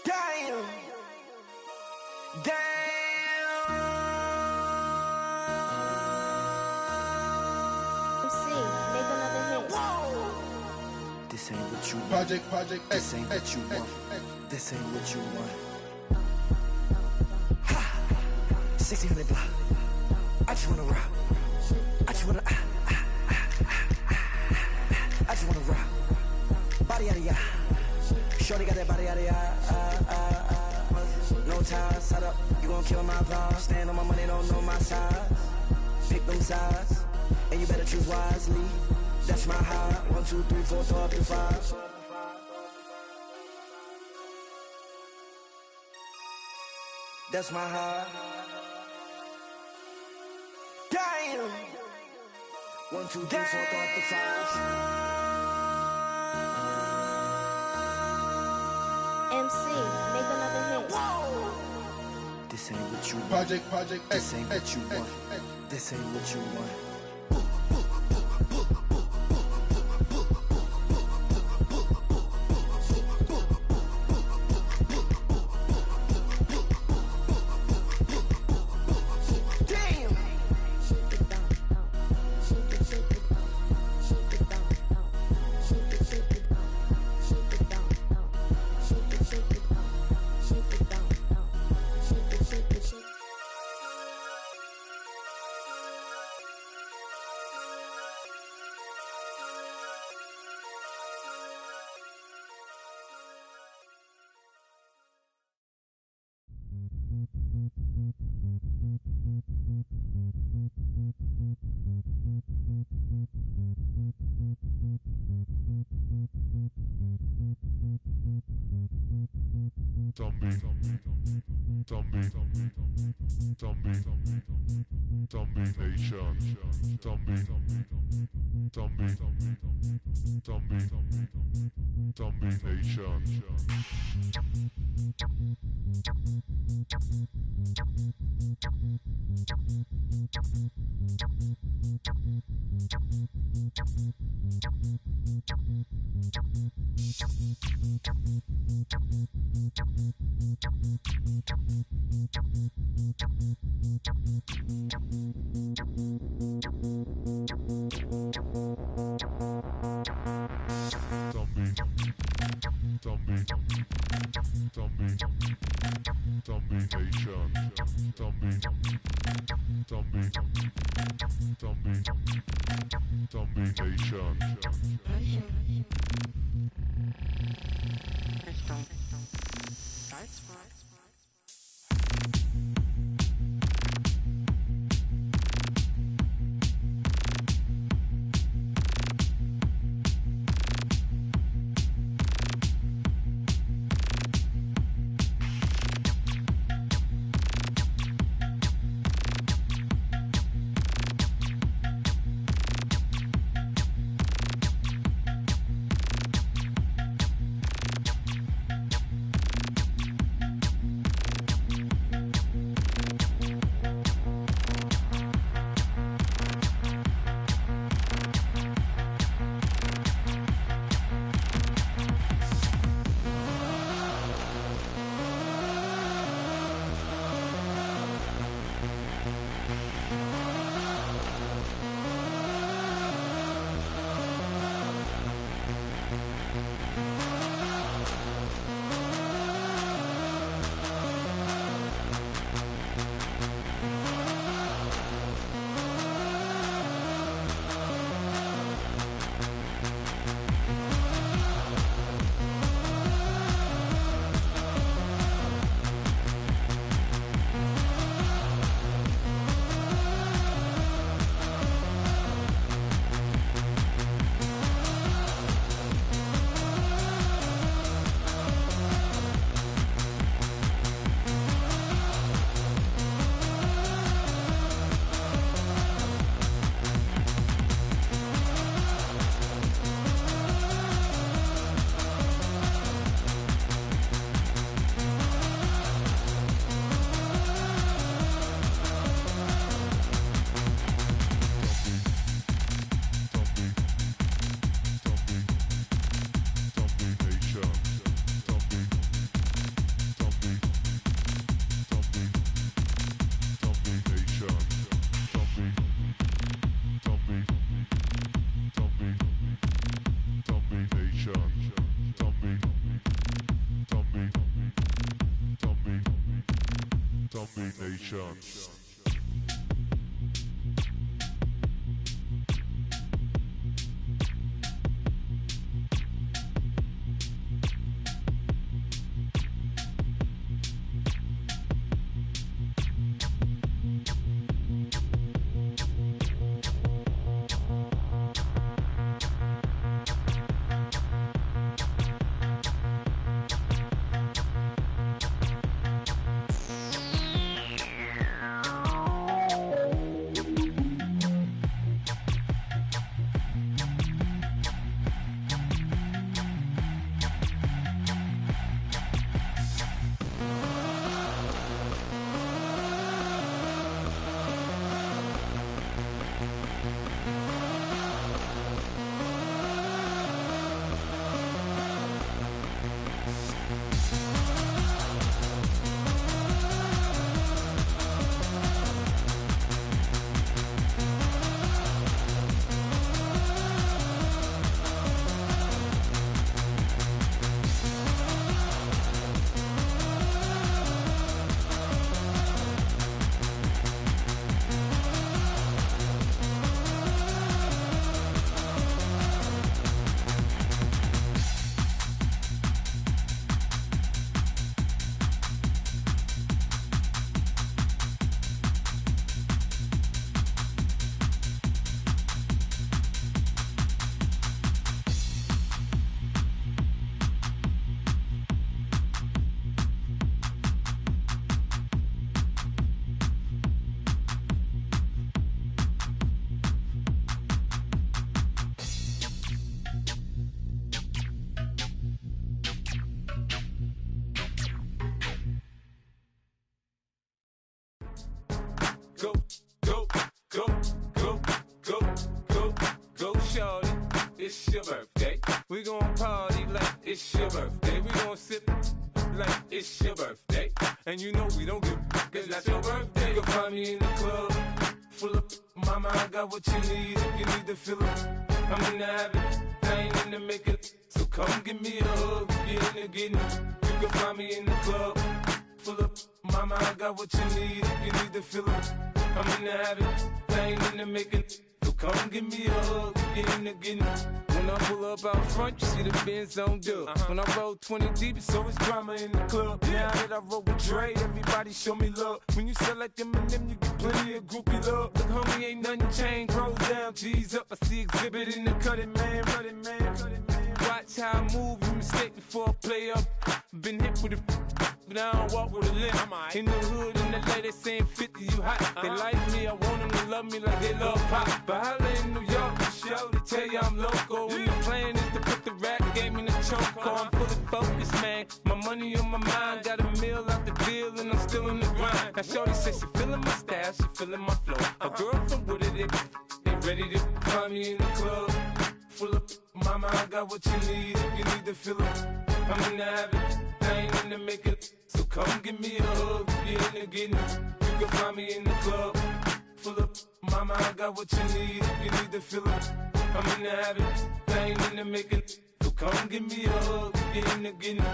Damn. Damn. Make another hit. Whoa. This ain't what you want. Project This ain't what you want. This ain't what you want. 1600 block. I just wanna rock. I just wanna I just wanna rock. Body out of ya. Shorty got that body out of ya. No ties, side up. You gon' kill my vibe. Stand on my money, don't know my size. Pick them sides, and you better choose wisely. That's my high. 1, 2, 3, 4, throw up to 5. That's my high. Damn. 1, 2, 3, 4, throw up to 5. MC, make another hit. Whoa. This ain't what you want. Project. This ain't what you want. This ain't what you want. Nation. Go, go, go, go, go, go, go, shorty. It's your birthday. We gon' party like it's your birthday. We gon' sip like it's your birthday. And you know we don't give a cause that's your birthday. You'll find me in the club, full of mama, I got what you need. If you need to fill up, I'm in the habit, I ain't in the make it. So come give me a hug, get in the getting. You can find me in the club, full of mama, I got what you need. If you need to fill up, I'm in the habit, I ain't in the make it. So come give me a hug, get in the getting. When I pull up out front, you see the Benz on dub. When I roll 20 deep, it's always drama in the club. Now that I roll with Dre, everybody show me love. When you sell like them and them, you get plenty of groupie love. Look, homie, ain't nothing changed. Pros down, G's up. I see exhibit in the cutting, man. Running, man. Watch how I move, you mistake before I play up. Been hit with a but I don't walk with a limp. In the hood, in the lady saying 50, you hot. They like me, I want them to love me like they love pop. But holla in New York, the show, they tell you I'm local. And the plan is to put the rap game in the choke. I'm fully focused, man. My money on my mind, got a meal out the deal, and I'm still in the grind. Now shorty says she feeling my style, she feeling my flow. A girl from Wooded, they ready to find me in the club. Full of mama, I got what you need. If you need to fill up, I'm in the habit, I ain't in the make it. So come give me a hug, get in the getting. You can find me in the club, full of mama, I got what you need. If you need to fill up, I'm in the habit, I ain't in the make it. So come give me a hug, get in the getting.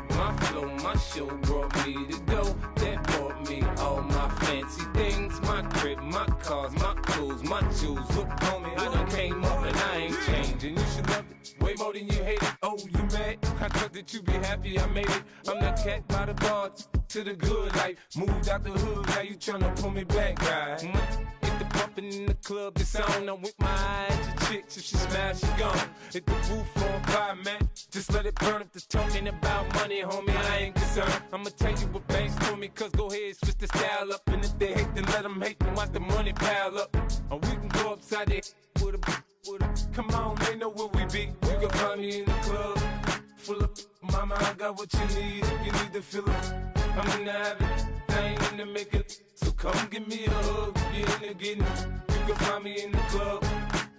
My flow, my show brought me to go. That brought me all my fancy things. My crib, my cars, my clothes, my shoes. Look, homie, I done came up and I ain't changing. You should love it way more than you hate it. Oh, you mad? I thought that you be happy I made it. I'm that cat by the bar to the good life. Moved out the hood, now you tryna pull me back, right? Hit the bumpin' in the club, the sound. I'm with my eyes to chicks. If she smash, she gone. Hit the roof on fire, man. Just let it burn. If they're talking about money, homie, I ain't concerned. I'ma tell you what banks told me, cause go ahead, switch the style up. And if they hate, then let them hate, then watch the money pile up. Or we can go upside there with a come on, they know where we be. You can find me in the club, full of mama, I got what you need. If you need to fill up, I'm in the habit, I ain't in the make it. So come give me a hug, get in the getting. You can find me in the club,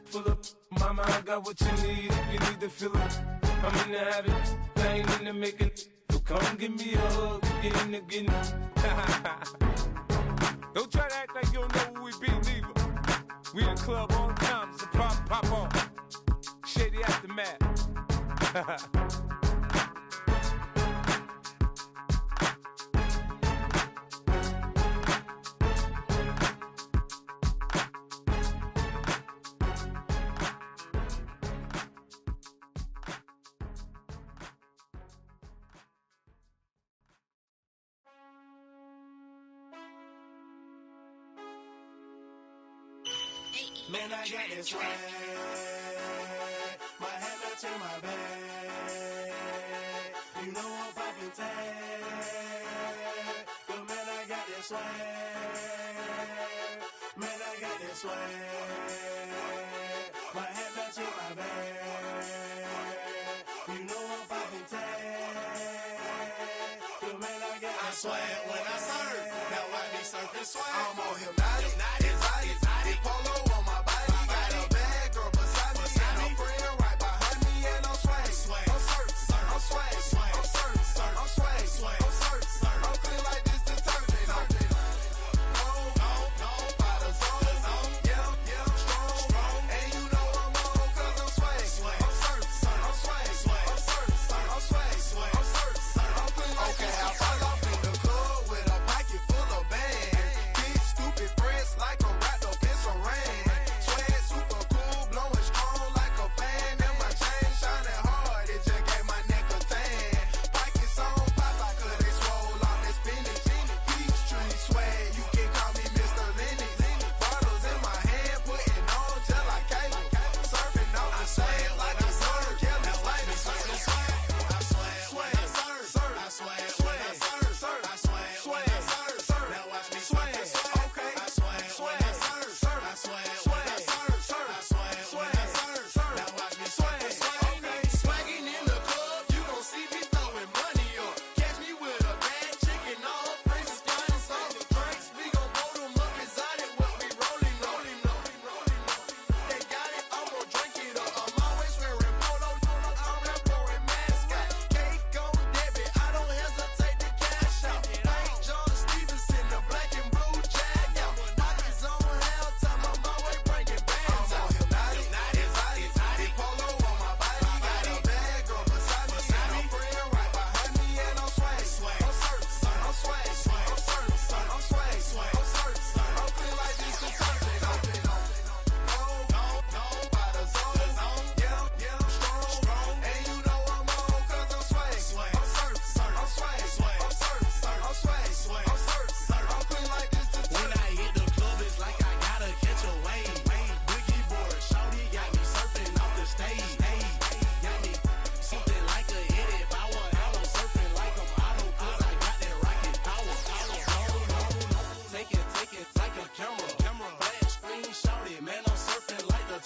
full of mama, I got what you need. If you need to fill up, I'm in the habit, I ain't in the make it. So come give me a hug, get in the getting. Don't try to act like you don't know where we be, neither. We in the club all the time, it's a problem, pop on. Shady Aftermath. Man, I got this swag. My head up to my bag. You know I'm poppin' tag. But man, I got this swag. Man, I got this swag. My head up to my bag. You know I'm poppin' tag. But man, I got this swag. When I serve, now I be surfing swag. I'm on hypnotic, exotic, polo on my body. Got a bad girl beside me, and a friend right behind me, and I'm swag. I'm surf, I'm swag, I'm surf, I'm swag, I'm surf, I'm clean like this detergent. No, by the zone, yeah, strong, and you know I'm on 'cause I'm swag. I'm surf, I'm swag, I'm surf, I'm swag, I'm surf, I'm clean like this. Okay, I fall off in the club with a pocket full of bags. Big stupid friends like a rat, no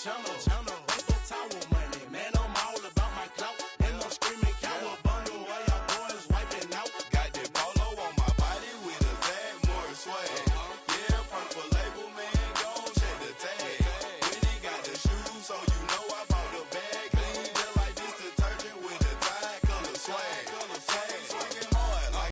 chumbo.